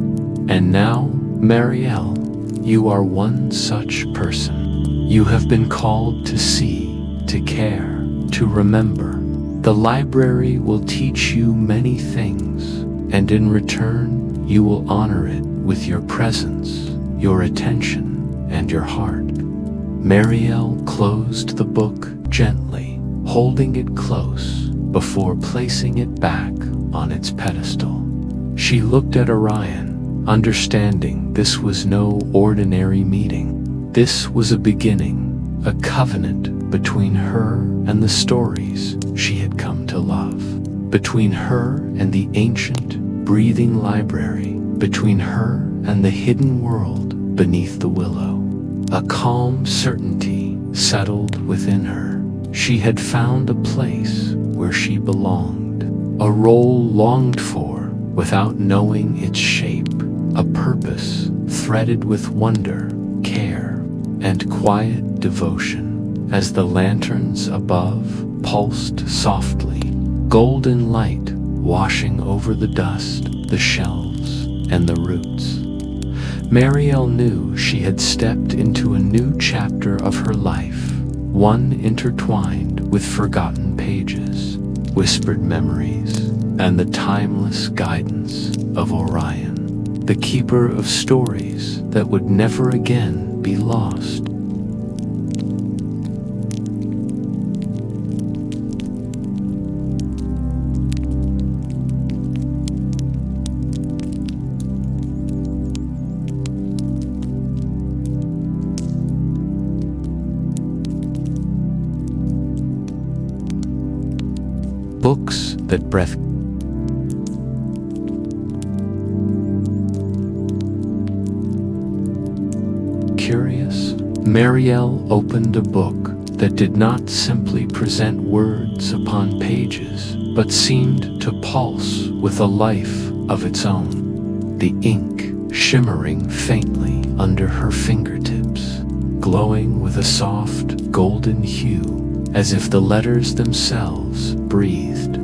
And now, Mariel, you are one such person. You have been called to see, to care, to remember. The library will teach you many things, and in return, you will honor it with your presence, your attention, and your heart. Mariel closed the book gently, holding it close before placing it back on its pedestal. She looked at Orion, understanding this was no ordinary meeting. This was a beginning, a covenant between her and the stories she had come to love, between her and the ancient, breathing library, between her and the hidden world beneath the willow. A calm certainty settled within her. She had found a place where she belonged, a role longed for without knowing its shape, a purpose threaded with wonder, care, and quiet devotion. As the lanterns above pulsed softly, golden light washing over the dust, the shelves, and the roots, Mariel knew she had stepped into a new chapter of her life, one intertwined with forgotten pages, whispered memories, and the timeless guidance of Orion, the keeper of stories that would never again be lost. Books that breath. Curious, Mariel opened a book that did not simply present words upon pages, but seemed to pulse with a life of its own. The ink shimmering faintly under her fingertips, glowing with a soft golden hue, as if the letters themselves breathed.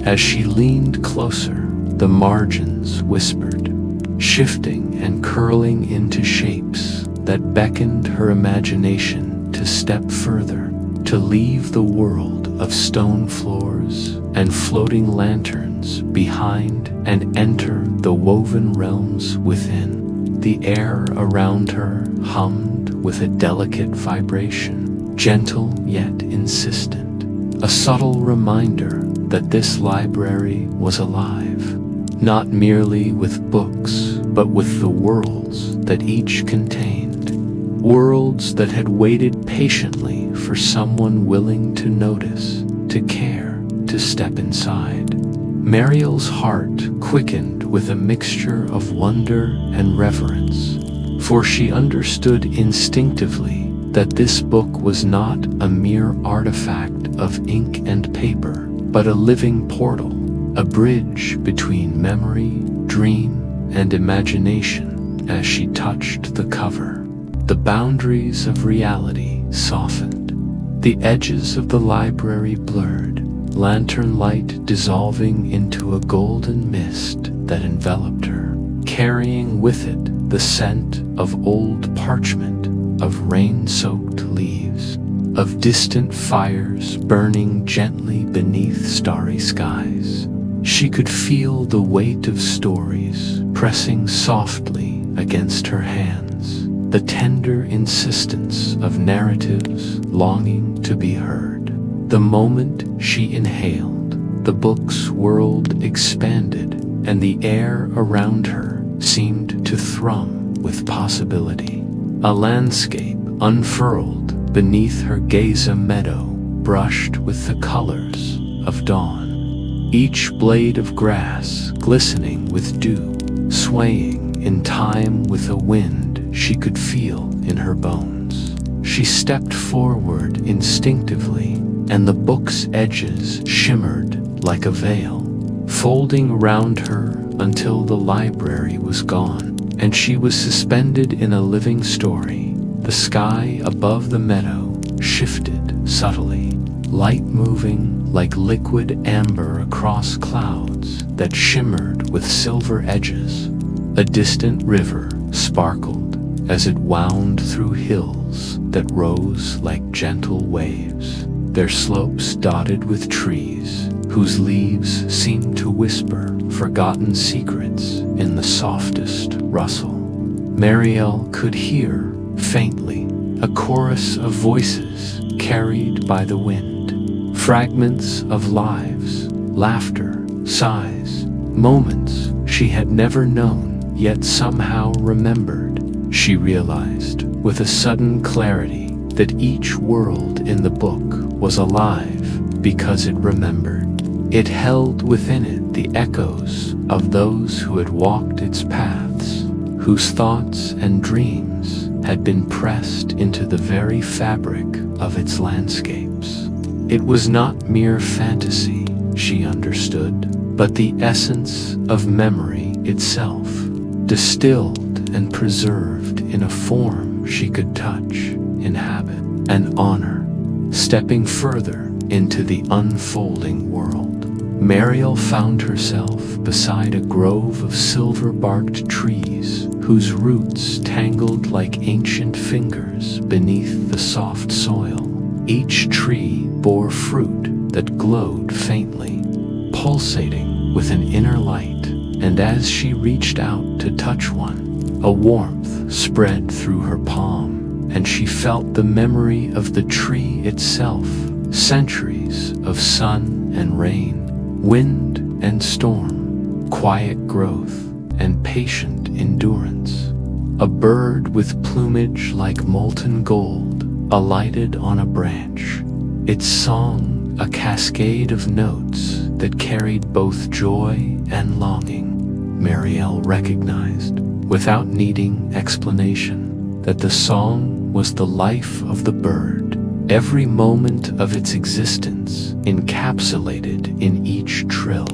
As she leaned closer, the margins whispered, shifting and curling into shapes that beckoned her imagination to step further, to leave the world of stone floors and floating lanterns behind and enter the woven realms within. The air around her hummed with a delicate vibration, gentle yet insistent, a subtle reminder that this library was alive, not merely with books, but with the worlds that each contained, worlds that had waited patiently for someone willing to notice, to care, to step inside. Mariel's heart quickened with a mixture of wonder and reverence, for she understood instinctively that this book was not a mere artifact of ink and paper, but a living portal, a bridge between memory, dream, and imagination. As she touched the cover, the boundaries of reality softened, the edges of the library blurred, lantern light dissolving into a golden mist that enveloped her, carrying with it the scent of old parchment, of rain-soaked leaves, of distant fires burning gently beneath starry skies. She could feel the weight of stories pressing softly against her hands, the tender insistence of narratives longing to be heard. The moment she inhaled, the book's world expanded, and the air around her seemed to thrum with possibility. A landscape unfurled beneath her gaze, a meadow brushed with the colors of dawn. Each blade of grass glistening with dew, swaying in time with a wind she could feel in her bones. She stepped forward instinctively, and the book's edges shimmered like a veil, folding around her until the library was gone, and she was suspended in a living story. The sky above the meadow shifted subtly, light moving like liquid amber across clouds that shimmered with silver edges. A distant river sparkled as it wound through hills that rose like gentle waves, their slopes dotted with trees whose leaves seemed to whisper forgotten secrets in the softest rustle. Mariel could hear, faintly, a chorus of voices carried by the wind, fragments of lives, laughter, sighs, moments she had never known yet somehow remembered. She realized with a sudden clarity that each world in the book was alive because it remembered. It held within it the echoes of those who had walked its paths, whose thoughts and dreams had been pressed into the very fabric of its landscapes. It was not mere fantasy, she understood, but the essence of memory itself, distilled and preserved in a form she could touch, inhabit, and honor. Stepping further into the unfolding world, Mariel found herself beside a grove of silver-barked trees whose roots tangled like ancient fingers beneath the soft soil. Each tree bore fruit that glowed faintly, pulsating with an inner light, and as she reached out to touch one, a warmth spread through her palm, and she felt the memory of the tree itself, centuries of sun and rain, wind and storm, quiet growth and patient endurance. A bird with plumage like molten gold alighted on a branch, its song a cascade of notes that carried both joy and longing. Mariel recognized, without needing explanation, that the song was the life of the bird, every moment of its existence encapsulated in each trill,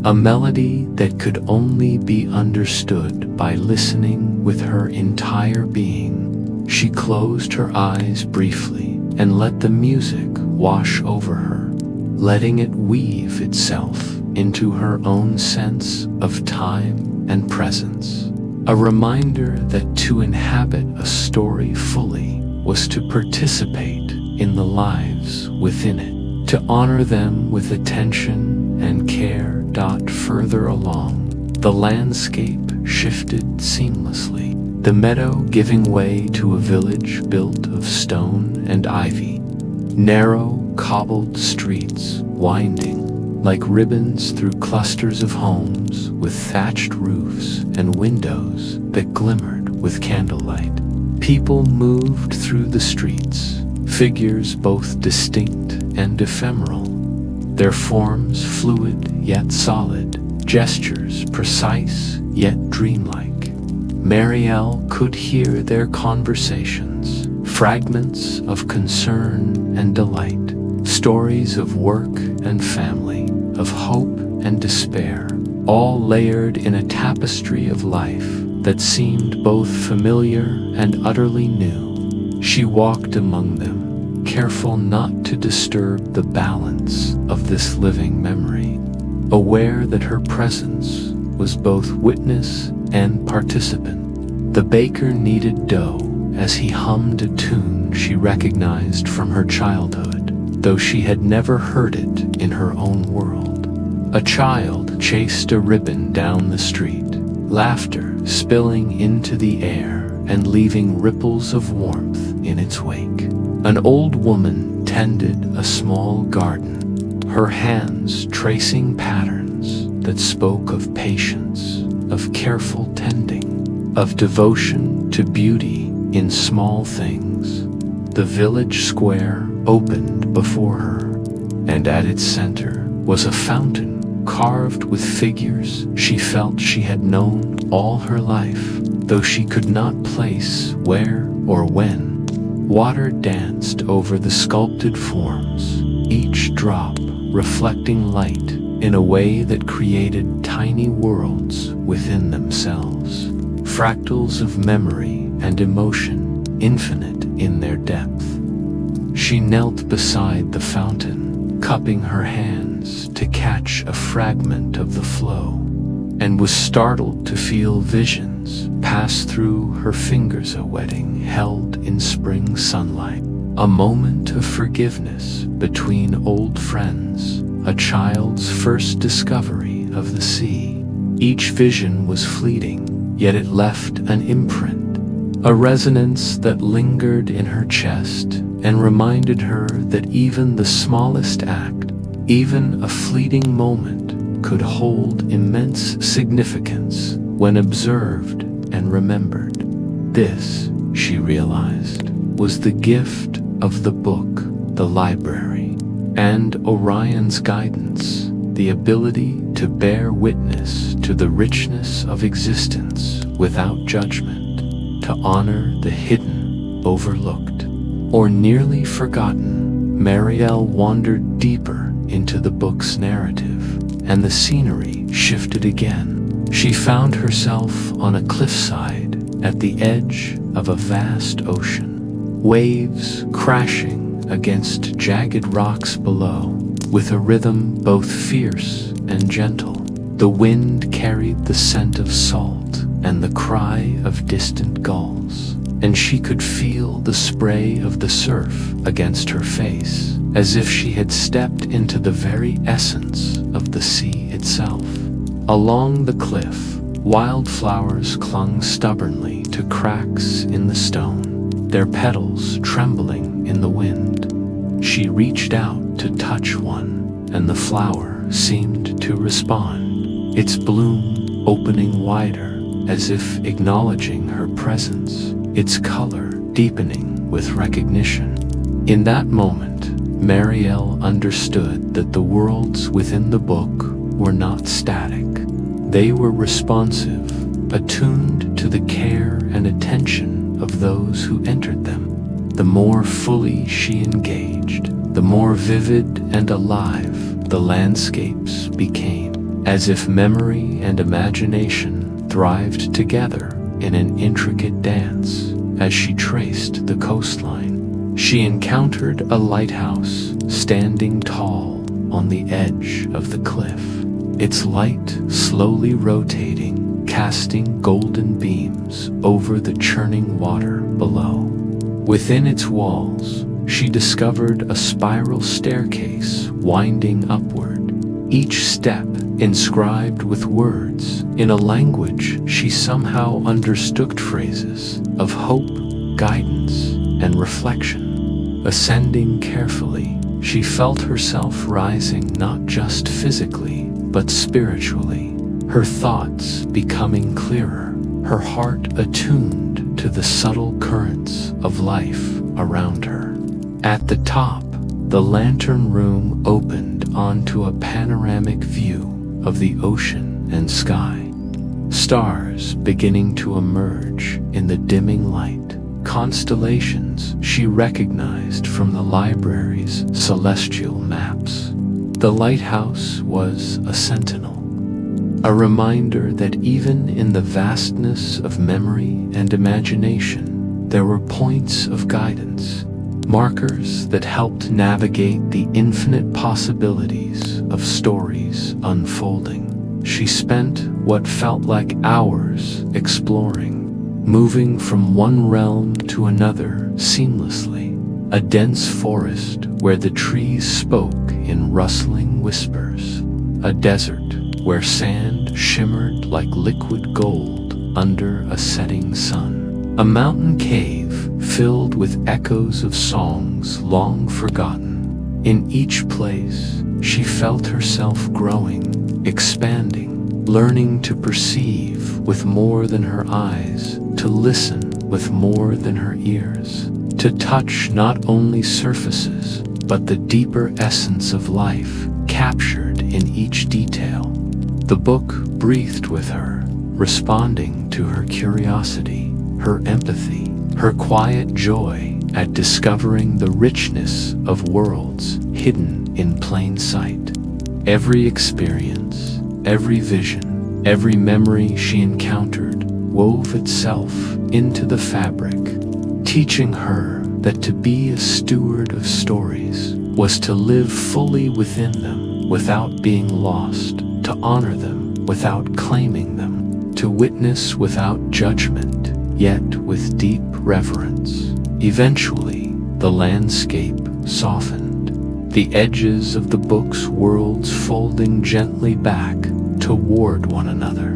a melody that could only be understood by listening with her entire being. She closed her eyes briefly and let the music wash over her, letting it weave itself into her own sense of time and presence. A reminder that to inhabit a story fully was to participate in the lives within it, to honor them with attention and care. Further along, the landscape shifted seamlessly, the meadow giving way to a village built of stone and ivy, narrow cobbled streets winding like ribbons through clusters of homes with thatched roofs and windows that glimmered with candlelight. People moved through the streets, figures both distinct and ephemeral, their forms fluid yet solid, gestures precise yet dreamlike. Mariel could hear their conversations, fragments of concern and delight, stories of work and family, of hope and despair, all layered in a tapestry of life that seemed both familiar and utterly new. She walked among them, careful not to disturb the balance of this living memory, aware that her presence was both witness and participant. The baker kneaded dough as he hummed a tune she recognized from her childhood, though she had never heard it in her own world. A child chased a ribbon down the street, laughter spilling into the air and leaving ripples of warmth in its wake. An old woman tended a small garden, her hands tracing patterns that spoke of patience, of careful tending, of devotion to beauty in small things. The village square opened before her, and at its center was a fountain carved with figures she felt she had known all her life, though she could not place where or when. Water danced over the sculpted forms, each drop reflecting light in a way that created tiny worlds within themselves, fractals of memory and emotion, infinite in their depth. She knelt beside the fountain, cupping her hands to catch a fragment of the flow, and was startled to feel visions pass through her fingers. A wedding held in spring sunlight, a moment of forgiveness between old friends, a child's first discovery of the sea. Each vision was fleeting, yet it left an imprint, a resonance that lingered in her chest and reminded her that even the smallest act, even a fleeting moment, could hold immense significance when observed and remembered. This, she realized, was the gift of the book, the library, and Orion's guidance, the ability to bear witness to the richness of existence without judgment, to honor the hidden, overlooked, or nearly forgotten. Mariel wandered deeper into the book's narrative, and the scenery shifted again. She found herself on a cliffside at the edge of a vast ocean, waves crashing against jagged rocks below, with a rhythm both fierce and gentle. The wind carried the scent of salt and the cry of distant gulls, and she could feel the spray of the surf against her face, as if she had stepped into the very essence of the sea itself. Along the cliff, wildflowers clung stubbornly to cracks in the stone, their petals trembling in the wind. She reached out to touch one, and the flower seemed to respond, its bloom opening wider, as if acknowledging her presence, its color deepening with recognition. In that moment, Mariel understood that the worlds within the book were not static. They were responsive, attuned to the care and attention of those who entered them. The more fully she engaged, the more vivid and alive the landscapes became, as if memory and imagination thrived together in an intricate dance. As she traced the coastline, she encountered a lighthouse standing tall on the edge of the cliff, its light slowly rotating, casting golden beams over the churning water below. Within its walls, she discovered a spiral staircase winding upward, each step inscribed with words in a language she somehow understood, phrases of hope, guidance, and reflection. Ascending carefully, she felt herself rising not just physically, but spiritually, her thoughts becoming clearer, her heart attuned to the subtle currents of life around her. At the top, the lantern room opened onto a panoramic view of the ocean and sky, stars beginning to emerge in the dimming light, constellations she recognized from the library's celestial maps. The lighthouse was a sentinel, a reminder that even in the vastness of memory and imagination, there were points of guidance, markers that helped navigate the infinite possibilities of stories unfolding. She spent what felt like hours exploring, moving from one realm to another seamlessly, a dense forest where the trees spoke in rustling whispers, a desert where sand shimmered like liquid gold under a setting sun, a mountain cave filled with echoes of songs long forgotten. In each place, she felt herself growing, expanding, learning to perceive with more than her eyes, to listen with more than her ears, to touch not only surfaces, but the deeper essence of life captured in each detail. The book breathed with her, responding to her curiosity, her empathy, her quiet joy at discovering the richness of worlds hidden in plain sight. Every experience, every vision, every memory she encountered wove itself into the fabric, teaching her that to be a steward of stories was to live fully within them without being lost, to honor them without claiming them, to witness without judgment, yet with deep reverence. Eventually, the landscape softened, the edges of the book's worlds folding gently back toward one another,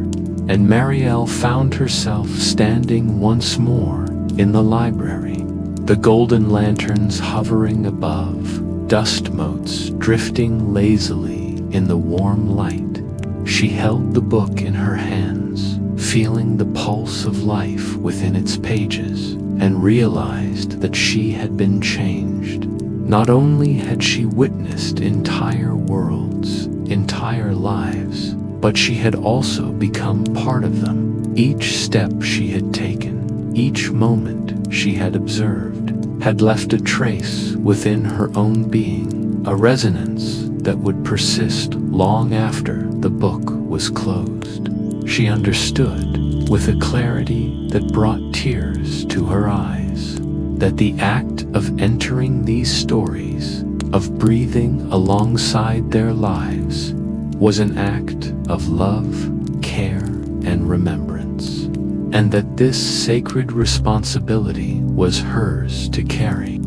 and Mariel found herself standing once more in the library, the golden lanterns hovering above, dust motes drifting lazily in the warm light. She held the book in her hands, feeling the pulse of life within its pages, and realized that she had been changed. Not only had she witnessed entire worlds, entire lives, but she had also become part of them. Each step she had taken, each moment she had observed, had left a trace within her own being, a resonance that would persist long after the book was closed. She understood, with a clarity that brought tears to her eyes, that the act of entering these stories, of breathing alongside their lives, was an act of love, care, and remembrance, and that this sacred responsibility was hers to carry.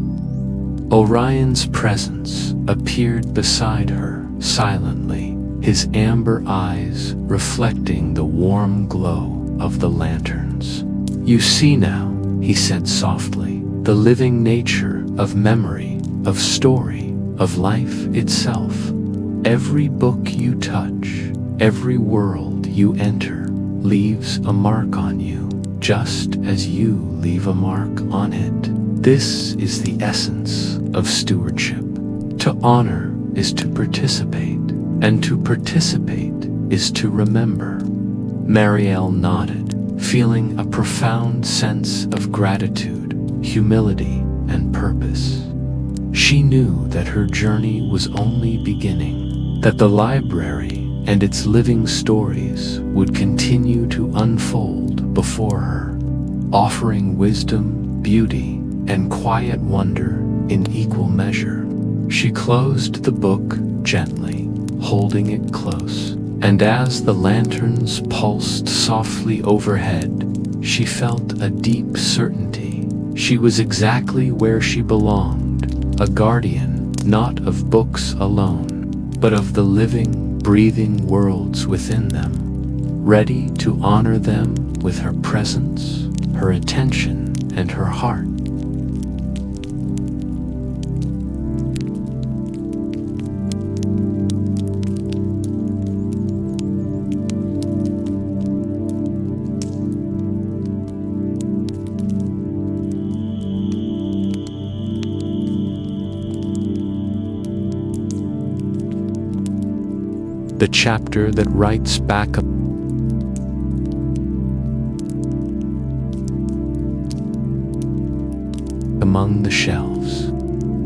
Orion's presence appeared beside her silently, his amber eyes reflecting the warm glow of the lanterns. "You see now," he said softly, "the living nature of memory, of story, of life itself. Every book you touch, every world you enter, leaves a mark on you, just as you leave a mark on it. This is the essence of stewardship. To honor is to participate, and to participate is to remember." Mariel nodded, feeling a profound sense of gratitude, humility, and purpose. She knew that her journey was only beginning, that the library and its living stories would continue to unfold before her, offering wisdom, beauty, and quiet wonder in equal measure. She closed the book gently, holding it close, and as the lanterns pulsed softly overhead, she felt a deep certainty. She was exactly where she belonged, a guardian not of books alone, but of the living, breathing worlds within them, ready to honor them with her presence, her attention, and her heart. The chapter that writes back among the shelves.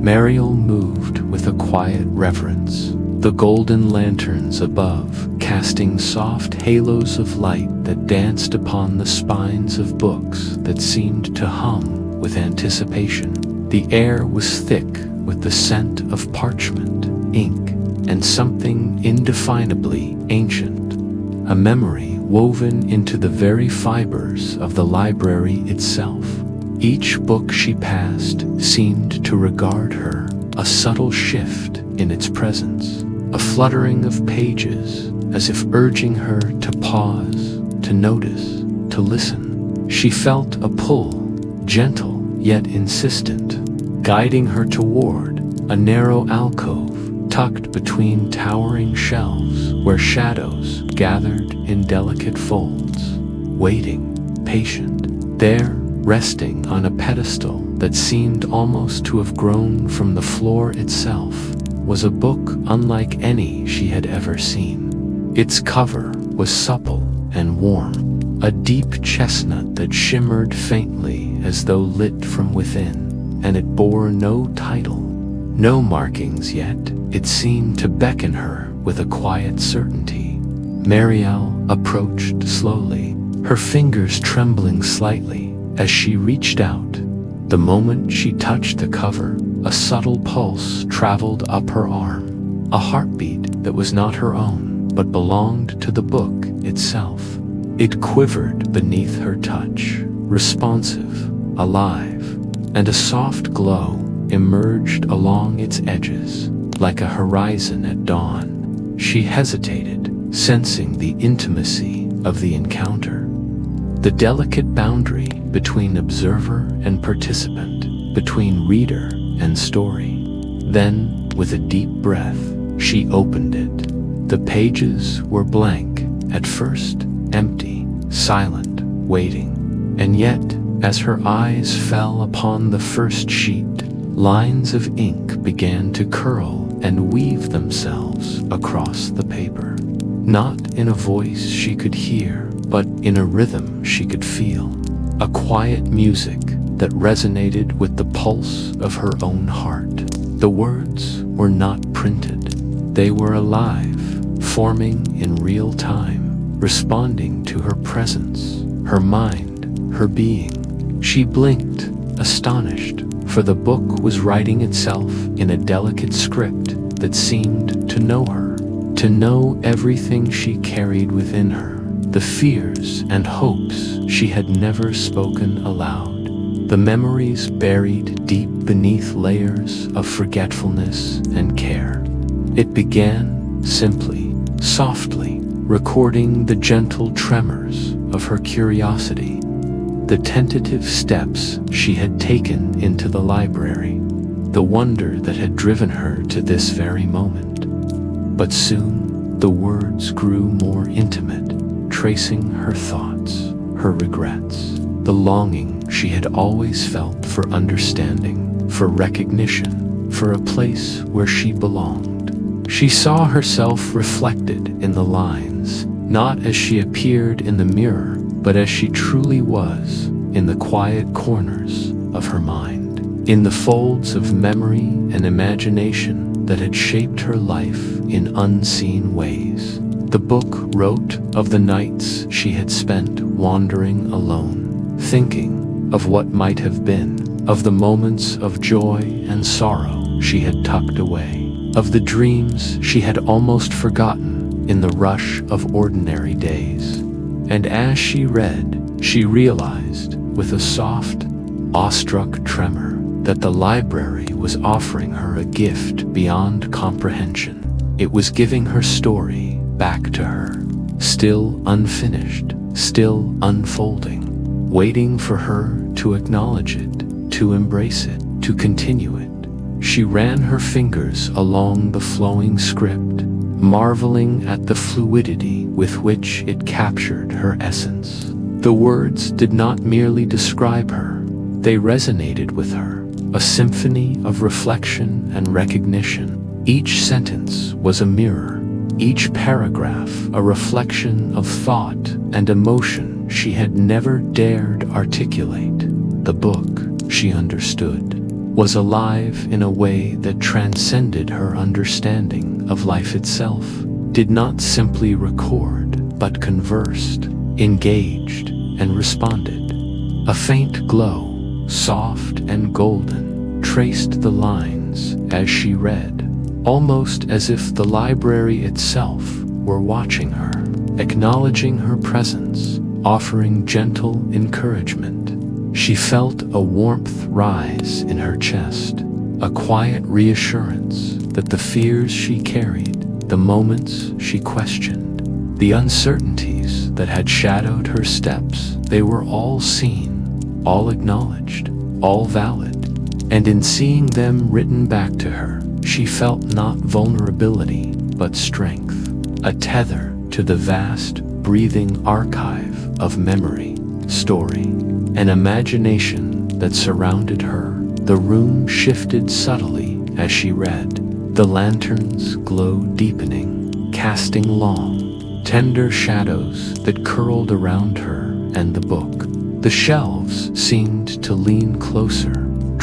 Mariel moved with a quiet reverence, the golden lanterns above casting soft halos of light that danced upon the spines of books that seemed to hum with anticipation. The air was thick with the scent of parchment, ink, and something indefinably ancient, a memory woven into the very fibers of the library itself. Each book she passed seemed to regard her, a subtle shift in its presence, a fluttering of pages as if urging her to pause, to notice, to listen. She felt a pull, gentle yet insistent, guiding her toward a narrow alcove tucked between towering shelves where shadows gathered in delicate folds, waiting, patient, there resting on a pedestal that seemed almost to have grown from the floor itself, was a book unlike any she had ever seen. Its cover was supple and warm, a deep chestnut that shimmered faintly as though lit from within. and it bore no title, no markings, yet it seemed to beckon her with a quiet certainty. Mariel approached slowly, her fingers trembling slightly as she reached out. The moment she touched the cover, a subtle pulse traveled up her arm, a heartbeat that was not her own, but belonged to the book itself. It quivered beneath her touch, responsive, alive, and a soft glow emerged along its edges, like a horizon at dawn. She hesitated, sensing the intimacy of the encounter, the delicate boundary between observer and participant, between reader and story. Then, with a deep breath, she opened it. The pages were blank, at first, empty, silent, waiting. And yet, as her eyes fell upon the first sheet, lines of ink began to curl and weave themselves across the paper. Not in a voice she could hear, but in a rhythm she could feel. A quiet music that resonated with the pulse of her own heart. The words were not printed. They were alive, forming in real time, responding to her presence, her mind, her being. She blinked, astonished, for the book was writing itself in a delicate script that seemed to know her, to know everything she carried within her, the fears and hopes she had never spoken aloud, the memories buried deep beneath layers of forgetfulness and care. It began simply, softly, recording the gentle tremors of her curiosity, the tentative steps she had taken into the library, the wonder that had driven her to this very moment. But soon the words grew more intimate, tracing her thoughts, her regrets, the longing she had always felt for understanding, for recognition, for a place where she belonged. She saw herself reflected in the lines, not as she appeared in the mirror, but as she truly was, in the quiet corners of her mind, in the folds of memory and imagination that had shaped her life in unseen ways. The book wrote of the nights she had spent wandering alone, thinking of what might have been, of the moments of joy and sorrow she had tucked away, of the dreams she had almost forgotten in the rush of ordinary days. And as she read, she realized, with a soft, awestruck tremor, that the library was offering her a gift beyond comprehension. It was giving her story back to her, still unfinished, still unfolding, waiting for her to acknowledge it, to embrace it, to continue it. She ran her fingers along the flowing script, marveling at the fluidity with which it captured her essence. The words did not merely describe her, they resonated with her, a symphony of reflection and recognition. Each sentence was a mirror, each paragraph a reflection of thought and emotion she had never dared articulate. The book, she understood, was alive in a way that transcended her understanding of life itself, did not simply record, but conversed, engaged, and responded. A faint glow, soft and golden, traced the lines as she read, almost as if the library itself were watching her, acknowledging her presence, offering gentle encouragement. She felt a warmth rise in her chest, a quiet reassurance that the fears she carried, the moments she questioned, the uncertainties that had shadowed her steps, they were all seen, all acknowledged, all valid. And in seeing them written back to her, she felt not vulnerability, but strength, a tether to the vast, breathing archive of memory, story, and imagination that surrounded her. The room shifted subtly as she read, the lanterns glowed deepening, casting long, tender shadows that curled around her and the book. The shelves seemed to lean closer,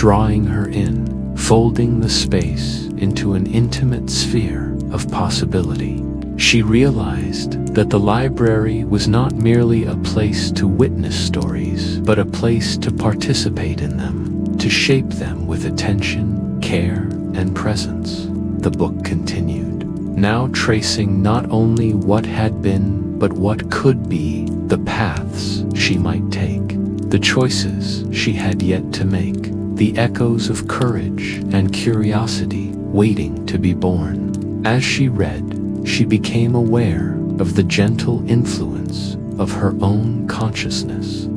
drawing her in, folding the space into an intimate sphere of possibility. She realized that the library was not merely a place to witness stories, but a place to participate in them, to shape them with attention, care, and presence. The book continued, now tracing not only what had been, but what could be, the paths she might take, the choices she had yet to make, the echoes of courage and curiosity waiting to be born. As she read, she became aware of the gentle influence of her own consciousness,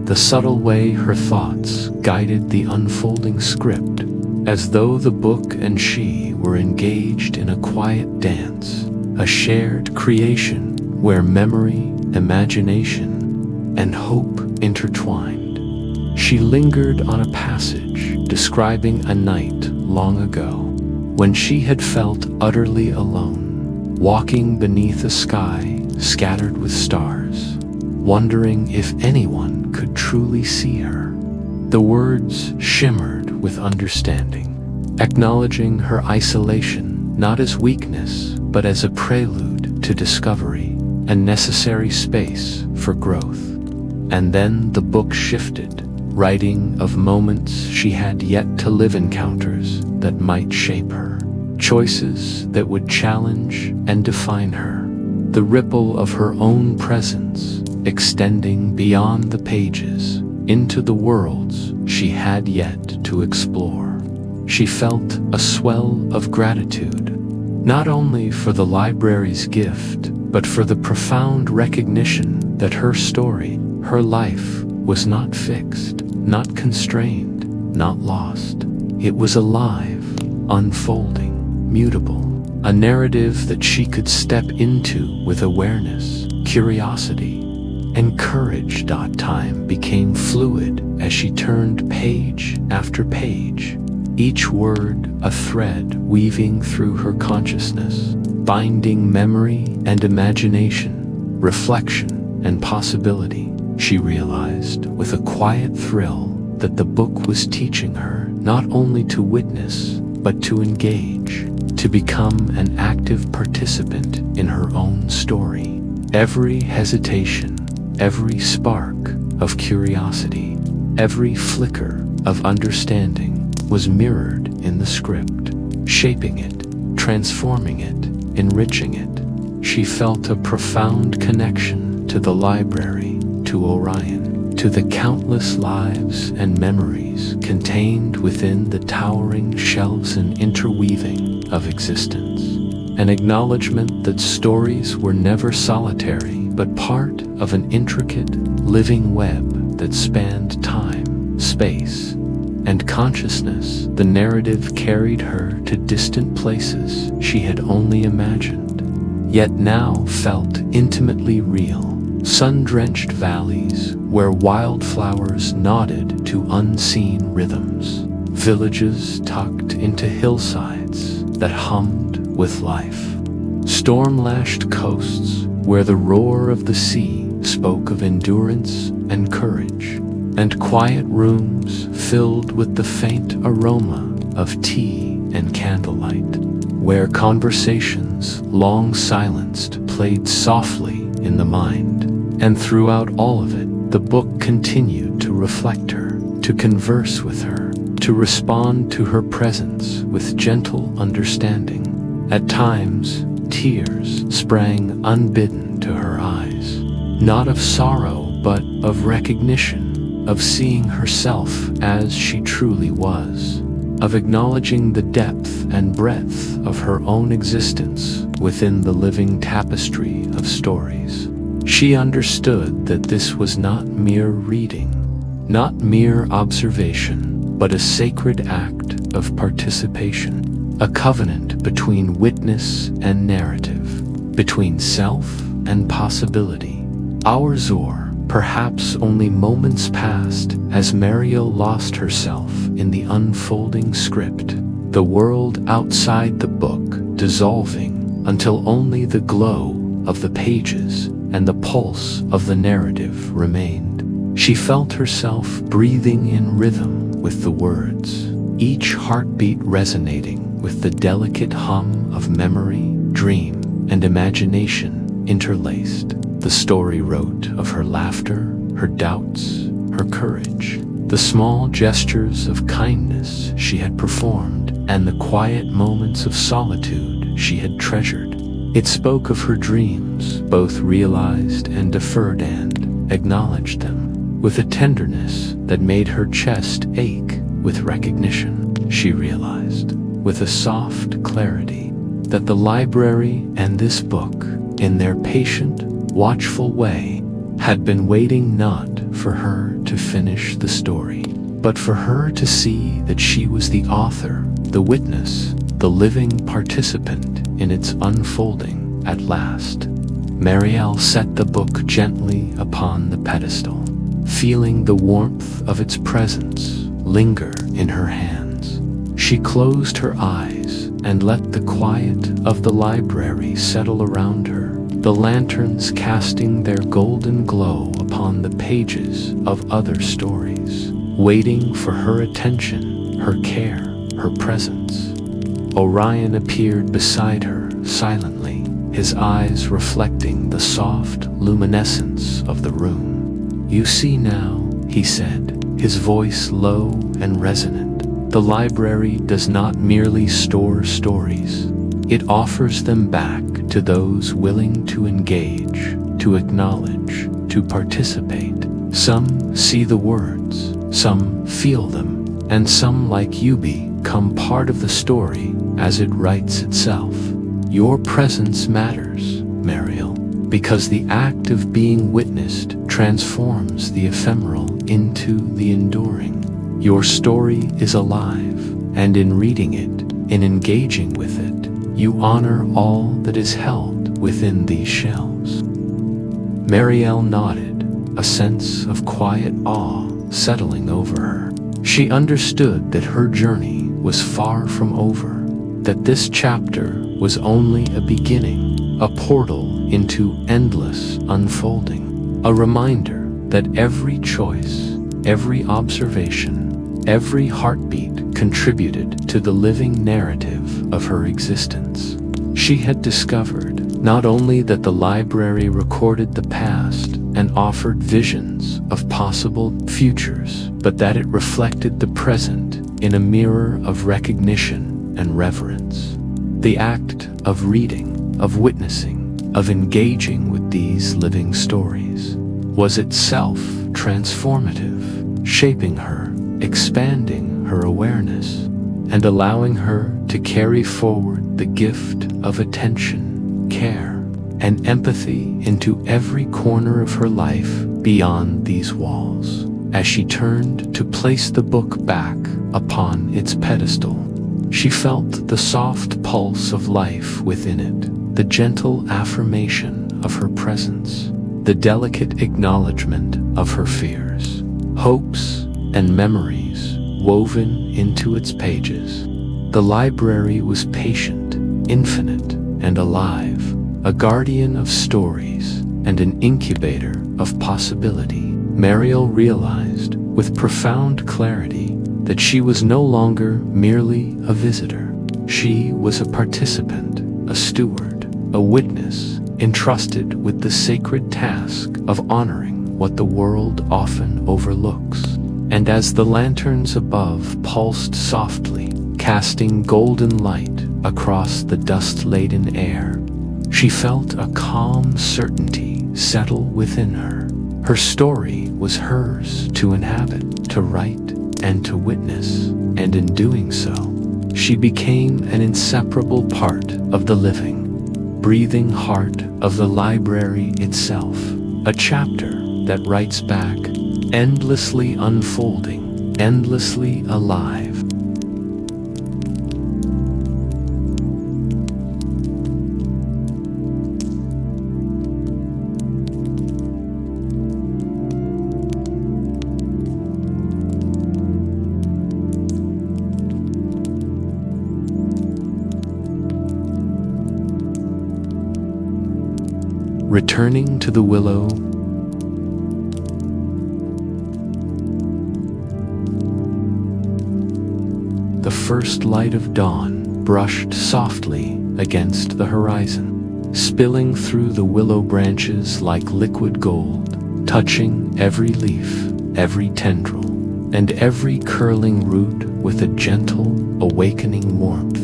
the subtle way her thoughts guided the unfolding script, as though the book and she were engaged in a quiet dance, a shared creation where memory, imagination, and hope intertwined. She lingered on a passage describing a night long ago, when she had felt utterly alone, walking beneath a sky scattered with stars, wondering if anyone could truly see her. The words shimmered with understanding, acknowledging her isolation not as weakness, but as a prelude to discovery, a necessary space for growth. And then the book shifted, writing of moments she had yet to live, encounters that might shape her, choices that would challenge and define her, the ripple of her own presence extending beyond the pages into the worlds she had yet to explore. She felt a swell of gratitude, not only for the library's gift, but for the profound recognition that her story, her life, was not fixed, not constrained, not lost. It was alive, unfolding, mutable, a narrative that she could step into with awareness, curiosity, and courage. Time became fluid as she turned page after page, each word a thread weaving through her consciousness, binding memory and imagination, reflection and possibility. She realized with a quiet thrill that the book was teaching her not only to witness, but to engage, to become an active participant in her own story. Every hesitation, every spark of curiosity, every flicker of understanding was mirrored in the script, shaping it, transforming it, enriching it. She felt a profound connection to the library, to Orion, to the countless lives and memories contained within the towering shelves and interweaving of existence. An acknowledgement that stories were never solitary, but part of an intricate, living web that spanned time, space, and consciousness. The narrative carried her to distant places she had only imagined, yet now felt intimately real. Sun-drenched valleys where wildflowers nodded to unseen rhythms, villages tucked into hillsides that hummed with life, storm-lashed coasts where the roar of the sea spoke of endurance and courage, and quiet rooms filled with the faint aroma of tea and candlelight, where conversations long silenced played softly in the mind. And throughout all of it, the book continued to reflect her, to converse with her, to respond to her presence with gentle understanding. At times, tears sprang unbidden to her eyes, not of sorrow, but of recognition, of seeing herself as she truly was, of acknowledging the depth and breadth of her own existence within the living tapestry of stories. She understood that this was not mere reading, not mere observation, but a sacred act of participation, a covenant between witness and narrative, between self and possibility. Hours or perhaps only moments passed as Mariel lost herself in the unfolding script, the world outside the book dissolving until only the glow of the pages and the pulse of the narrative remained. She felt herself breathing in rhythm, with the words, each heartbeat resonating with the delicate hum of memory, dream, and imagination interlaced. The story wrote of her laughter, her doubts, her courage, the small gestures of kindness she had performed, and the quiet moments of solitude she had treasured. It spoke of her dreams, both realized and deferred, and acknowledged them with a tenderness that made her chest ache with recognition. She realized, with a soft clarity, that the library and this book, in their patient, watchful way, had been waiting not for her to finish the story, but for her to see that she was the author, the witness, the living participant in its unfolding at last. Mariel set the book gently upon the pedestal, feeling the warmth of its presence linger in her hands. She closed her eyes and let the quiet of the library settle around her, the lanterns casting their golden glow upon the pages of other stories, waiting for her attention, her care, her presence. Orion appeared beside her silently, his eyes reflecting the soft luminescence of the room. "You see now," he said, his voice low and resonant, "the library does not merely store stories. It offers them back to those willing to engage, to acknowledge, to participate. Some see the words, some feel them, and some, like you, become part of the story as it writes itself. Your presence matters, Mariel, because the act of being witnessed transforms the ephemeral into the enduring. Your story is alive, and in reading it, in engaging with it, you honor all that is held within these shelves." Mariel nodded, a sense of quiet awe settling over her. She understood that her journey was far from over, that this chapter was only a beginning, a portal into endless unfolding, a reminder that every choice, every observation, every heartbeat contributed to the living narrative of her existence. She had discovered not only that the library recorded the past and offered visions of possible futures, but that it reflected the present in a mirror of recognition and reverence. The act of reading, of witnessing, of engaging with these living stories was itself transformative, shaping her, expanding her awareness, and allowing her to carry forward the gift of attention, care, and empathy into every corner of her life beyond these walls. As she turned to place the book back upon its pedestal, she felt the soft pulse of life within it, the gentle affirmation of her presence, the delicate acknowledgement of her fears, hopes, and memories woven into its pages. The library was patient, infinite, and alive, a guardian of stories and an incubator of possibility. Mariel realized with profound clarity that she was no longer merely a visitor. She was a participant, a steward, a witness, entrusted with the sacred task of honoring what the world often overlooks. And as the lanterns above pulsed softly, casting golden light across the dust-laden air, she felt a calm certainty settle within her. Her story was hers to inhabit, to write, and to witness, and in doing so, she became an inseparable part of the living, breathing heart of the library itself, a chapter that writes back, endlessly unfolding, endlessly alive. Returning to the willow, the first light of dawn brushed softly against the horizon, spilling through the willow branches like liquid gold, touching every leaf, every tendril, and every curling root with a gentle, awakening warmth.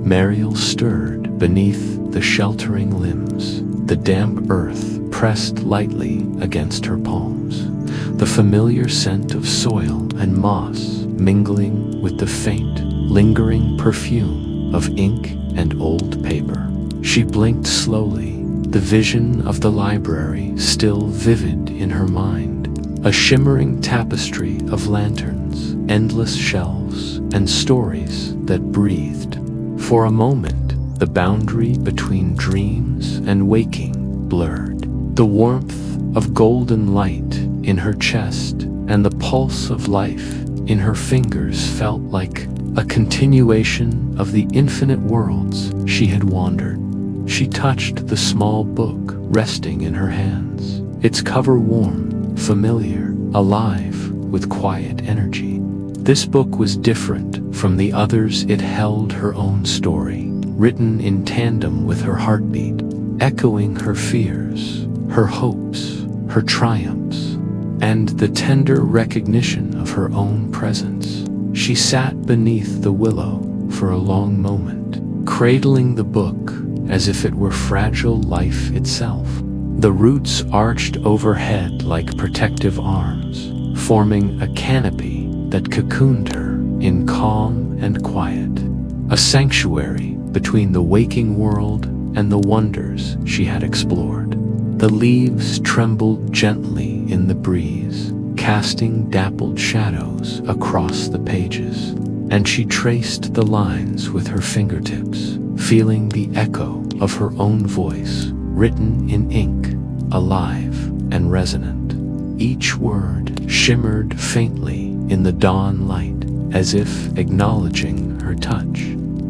Mariel stirred beneath the sheltering limbs, the damp earth pressed lightly against her palms, the familiar scent of soil and moss mingling with the faint, lingering perfume of ink and old paper. She blinked slowly, the vision of the library still vivid in her mind, a shimmering tapestry of lanterns, endless shelves, and stories that breathed. For a moment, the boundary between dreams and waking blurred. The warmth of golden light in her chest and the pulse of life in her fingers felt like a continuation of the infinite worlds she had wandered. She touched the small book resting in her hands, its cover warm, familiar, alive with quiet energy. This book was different from the others. It held her own story, written in tandem with her heartbeat, echoing her fears, her hopes, her triumphs, and the tender recognition of her own presence. She sat beneath the willow for a long moment, cradling the book as if it were fragile life itself. The roots arched overhead like protective arms, forming a canopy that cocooned her in calm and quiet, a sanctuary between the waking world and the wonders she had explored. The leaves trembled gently in the breeze, casting dappled shadows across the pages, and she traced the lines with her fingertips, feeling the echo of her own voice, written in ink, alive and resonant. Each word shimmered faintly in the dawn light, as if acknowledging her touch.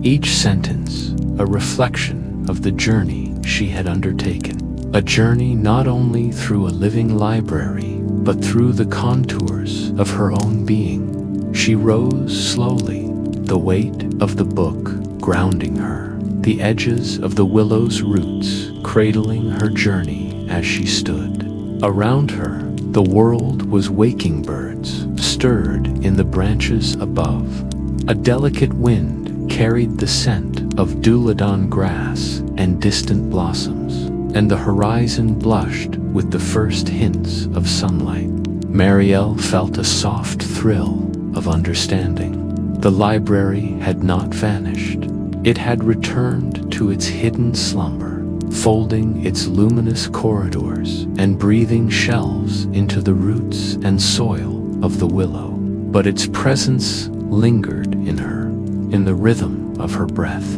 Each sentence a reflection of the journey she had undertaken. A journey not only through a living library, but through the contours of her own being. She rose slowly, the weight of the book grounding her, the edges of the willow's roots cradling her journey as she stood. Around her, the world was waking birds, stirred in the branches above. A delicate wind carried the scent of dulodon grass and distant blossoms, and the horizon blushed with the first hints of sunlight. Mariel felt a soft thrill of understanding. The library had not vanished. It had returned to its hidden slumber, folding its luminous corridors and breathing shelves into the roots and soil of the willow. But its presence lingered in her, in the rhythm of her breath,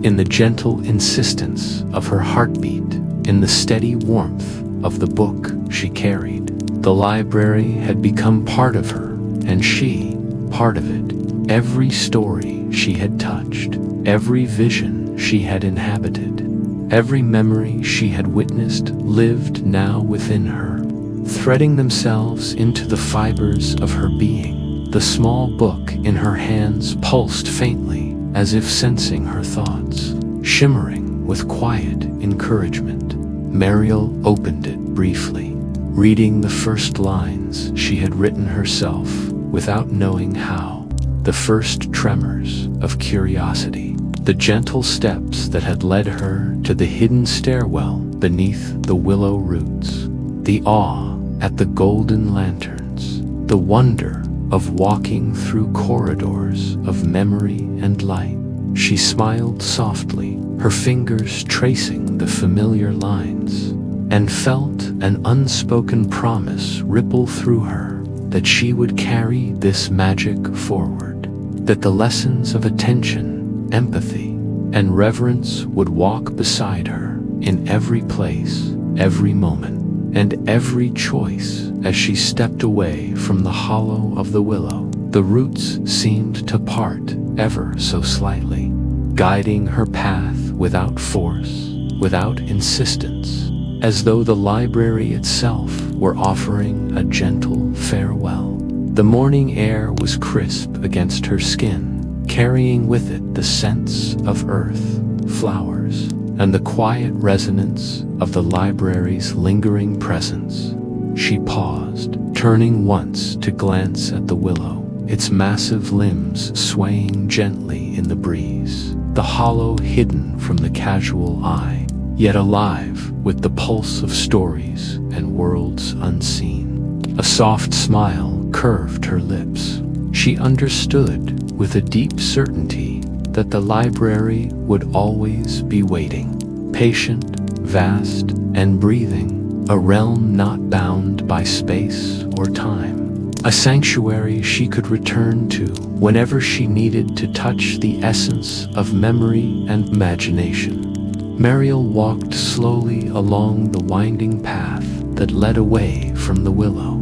in the gentle insistence of her heartbeat, in the steady warmth of the book she carried. The library had become part of her, and she, part of it. Every story she had touched, every vision she had inhabited, every memory she had witnessed lived now within her, threading themselves into the fibers of her being. The small book in her hands pulsed faintly, as if sensing her thoughts, shimmering with quiet encouragement. Mariel opened it briefly, reading the first lines she had written herself without knowing how. The first tremors of curiosity, the gentle steps that had led her to the hidden stairwell beneath the willow roots, the awe at the golden lanterns, the wonder of walking through corridors of memory and light. She smiled softly, her fingers tracing the familiar lines, and felt an unspoken promise ripple through her that she would carry this magic forward, that the lessons of attention, empathy, and reverence would walk beside her in every place, every moment, and every choice. As she stepped away from the hollow of the willow, the roots seemed to part ever so slightly, guiding her path without force, without insistence, as though the library itself were offering a gentle farewell. The morning air was crisp against her skin, carrying with it the scents of earth, flowers, and the quiet resonance of the library's lingering presence. She paused, turning once to glance at the willow, its massive limbs swaying gently in the breeze, the hollow hidden from the casual eye, yet alive with the pulse of stories and worlds unseen. A soft smile curved her lips. She understood with a deep certainty that the library would always be waiting, patient, vast, and breathing, a realm not bound by space or time, a sanctuary she could return to whenever she needed to touch the essence of memory and imagination. Mariel walked slowly along the winding path that led away from the willow,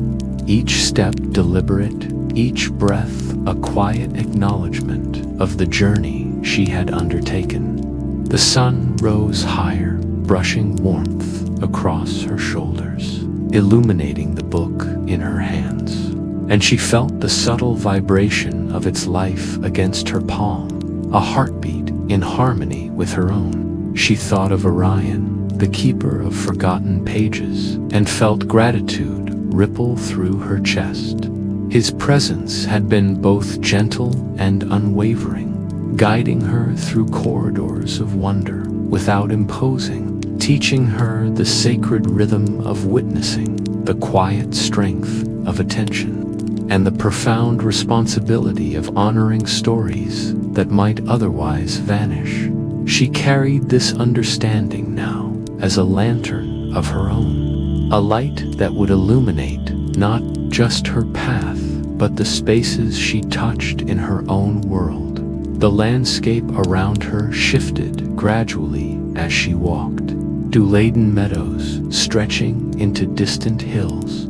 each step deliberate, each breath a quiet acknowledgement of the journey she had undertaken. The sun rose higher, brushing warmth across her shoulders, illuminating the book in her hands, and she felt the subtle vibration of its life against her palm, a heartbeat in harmony with her own. She thought of Orion, the keeper of forgotten pages, and felt gratitude ripple through her chest. His presence had been both gentle and unwavering, guiding her through corridors of wonder without imposing, teaching her the sacred rhythm of witnessing, the quiet strength of attention, and the profound responsibility of honoring stories that might otherwise vanish. She carried this understanding now as a lantern of her own, a light that would illuminate not just her path, but the spaces she touched in her own world. The landscape around her shifted gradually as she walked, dew-laden meadows stretching into distant hills,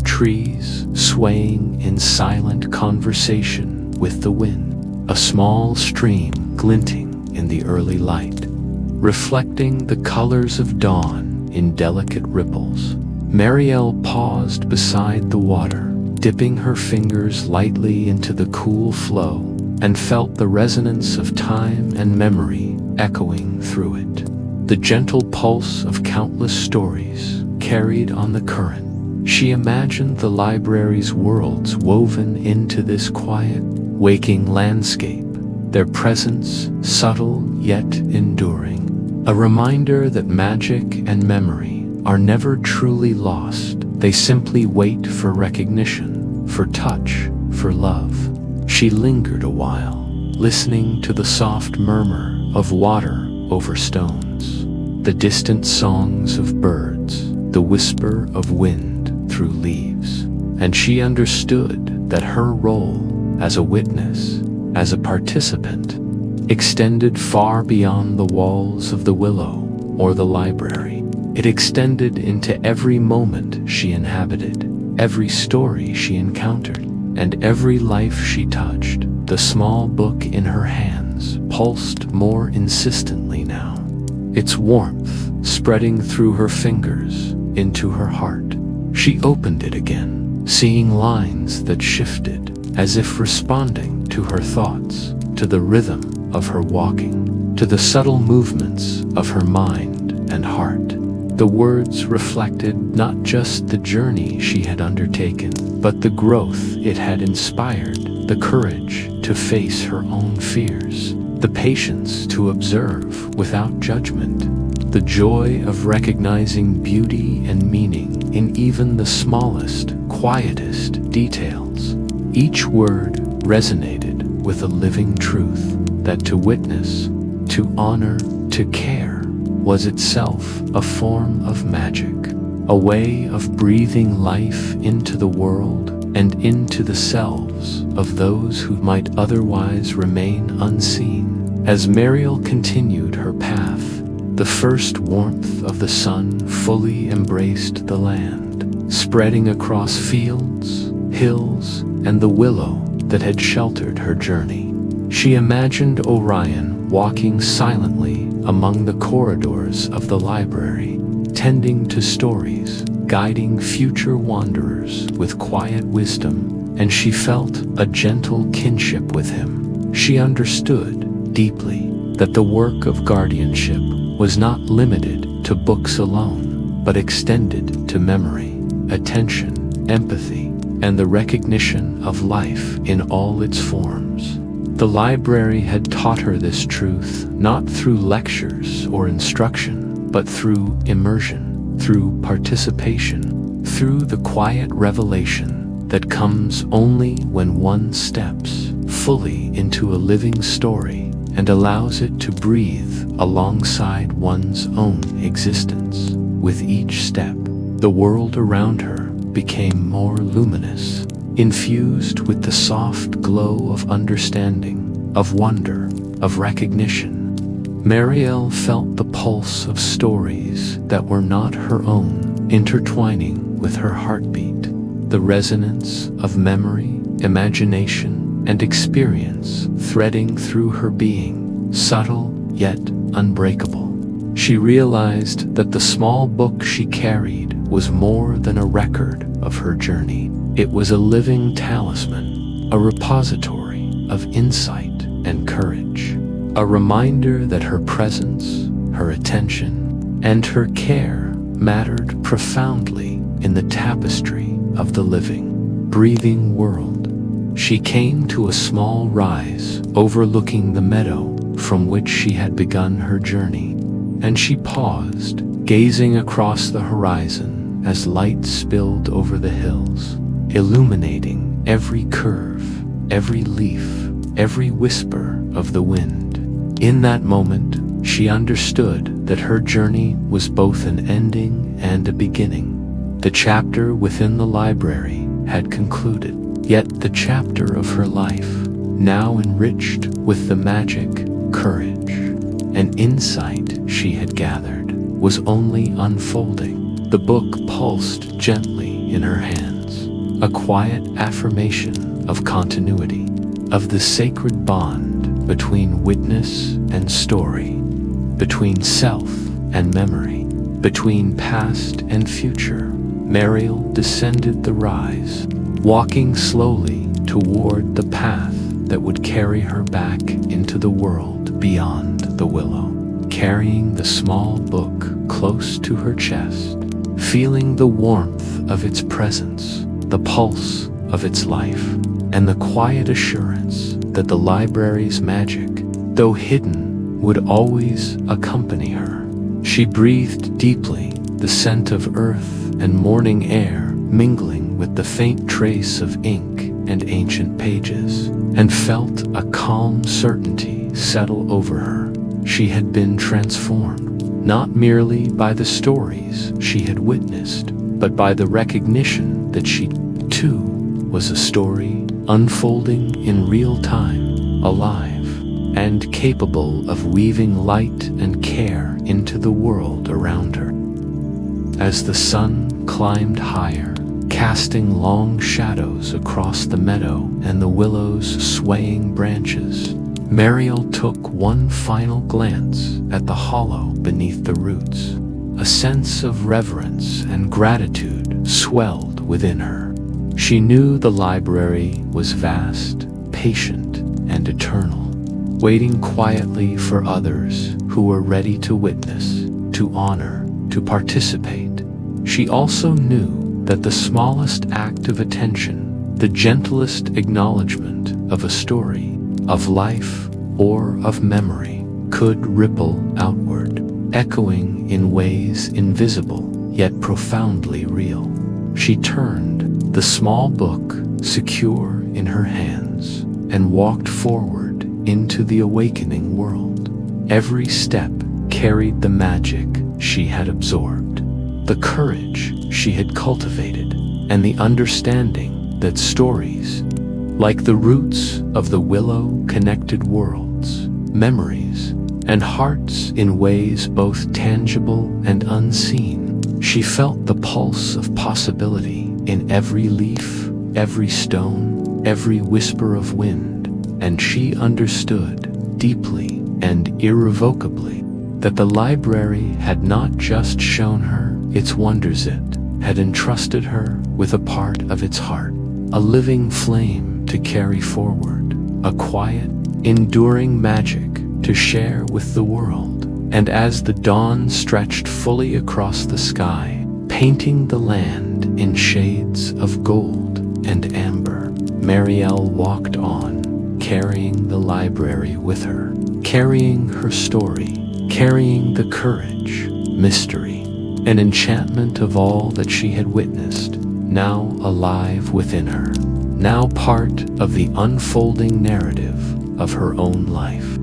trees swaying in silent conversation with the wind, a small stream glinting in the early light, reflecting the colors of dawn in delicate ripples. Mariel paused beside the water, dipping her fingers lightly into the cool flow, and felt the resonance of time and memory echoing through it. The gentle pulse of countless stories carried on the current. She imagined the library's worlds woven into this quiet, waking landscape, their presence subtle yet enduring, a reminder that magic and memory are never truly lost. They simply wait for recognition, for touch, for love. She lingered a while, listening to the soft murmur of water over stones, the distant songs of birds, the whisper of wind through leaves, and she understood that her role as a witness, as a participant, extended far beyond the walls of the willow or the library. It extended into every moment she inhabited, every story she encountered, and every life she touched. The small book in her hands pulsed more insistently now, its warmth spreading through her fingers into her heart. She opened it again, seeing lines that shifted, as if responding to her thoughts, to the rhythm of her walking, to the subtle movements of her mind and heart. The words reflected not just the journey she had undertaken, but the growth it had inspired, the courage to face her own fears, the patience to observe without judgment, the joy of recognizing beauty and meaning in even the smallest, quietest details. Each word resonated with a living truth that to witness, to honor, to care was itself a form of magic, a way of breathing life into the world and into the selves of those who might otherwise remain unseen. As Mariel continued her path, the first warmth of the sun fully embraced the land, spreading across fields, hills, and the willow that had sheltered her journey. She imagined Orion walking silently among the corridors of the library, tending to stories, guiding future wanderers with quiet wisdom, and she felt a gentle kinship with him, She understood deeply that the work of guardianship was not limited to books alone, but extended to memory, attention, empathy, and the recognition of life in all its forms. The library had taught her this truth not through lectures or instruction, but through immersion, through participation, through the quiet revelation that comes only when one steps fully into a living story and allows it to breathe alongside one's own existence. With each step, the world around her became more luminous, infused with the soft glow of understanding, of wonder, of recognition. Mariel felt the pulse of stories that were not her own intertwining with her heartbeat, the resonance of memory, imagination, and experience threading through her being, subtle yet unbreakable. She realized that the small book she carried was more than a record of her journey. It was a living talisman, a repository of insight and courage, a reminder that her presence, her attention, and her care mattered profoundly in the tapestry of the living, breathing world. She came to a small rise overlooking the meadow from which she had begun her journey, and she paused, gazing across the horizon as light spilled over the hills, illuminating every curve, every leaf, every whisper of the wind. In that moment, she understood that her journey was both an ending and a beginning. The chapter within the library had concluded, yet the chapter of her life, now enriched with the magic, courage, and insight she had gathered, was only unfolding. The book pulsed gently in her hands, a quiet affirmation of continuity, of the sacred bond between witness and story, between self and memory, between past and future. Mariel descended the rise, walking slowly toward the path that would carry her back into the world beyond the willow, carrying the small book close to her chest, feeling the warmth of its presence, the pulse of its life, and the quiet assurance that the library's magic, though hidden, would always accompany her. She breathed deeply, the scent of earth and morning air mingling with the faint trace of ink and ancient pages, and felt a calm certainty settle over her. She had been transformed, not merely by the stories she had witnessed, but by the recognition that she, too, was a story unfolding in real time, alive, and capable of weaving light and care into the world around her. As the sun climbed higher, casting long shadows across the meadow and the willow's swaying branches, Mariel took one final glance at the hollow beneath the roots. A sense of reverence and gratitude swelled within her. She knew the library was vast, patient, and eternal, waiting quietly for others who were ready to witness, to honor, to participate. She also knew that the smallest act of attention, the gentlest acknowledgement of a story, of life, or of memory, could ripple outward, echoing in ways invisible yet profoundly real. She turned, the small book secure in her hands, and walked forward into the awakening world. Every step carried the magic she had absorbed, the courage she had cultivated, and the understanding that stories, like the roots of the willow, connected worlds, memories, and hearts in ways both tangible and unseen. She felt the pulse of possibility in every leaf, every stone, every whisper of wind, and she understood deeply and irrevocably that the library had not just shown her its wonders, it had entrusted her with a part of its heart, a living flame to carry forward, a quiet, enduring magic to share with the world. And as the dawn stretched fully across the sky, painting the land in shades of gold and amber, Mariel walked on, carrying the library with her, carrying her story, carrying the courage, mystery, and enchantment of all that she had witnessed, now alive within her, now part of the unfolding narrative of her own life.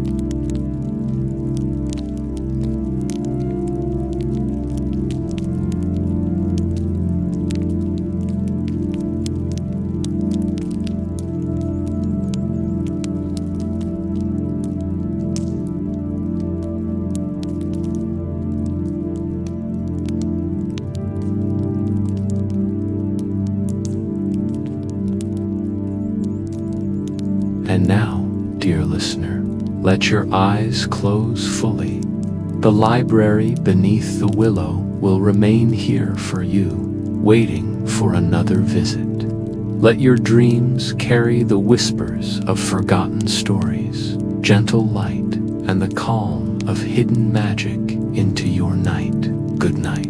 And now, dear listener, let your eyes close fully. The library beneath the willow will remain here for you, waiting for another visit. Let your dreams carry the whispers of forgotten stories, gentle light, and the calm of hidden magic into your night. Good night.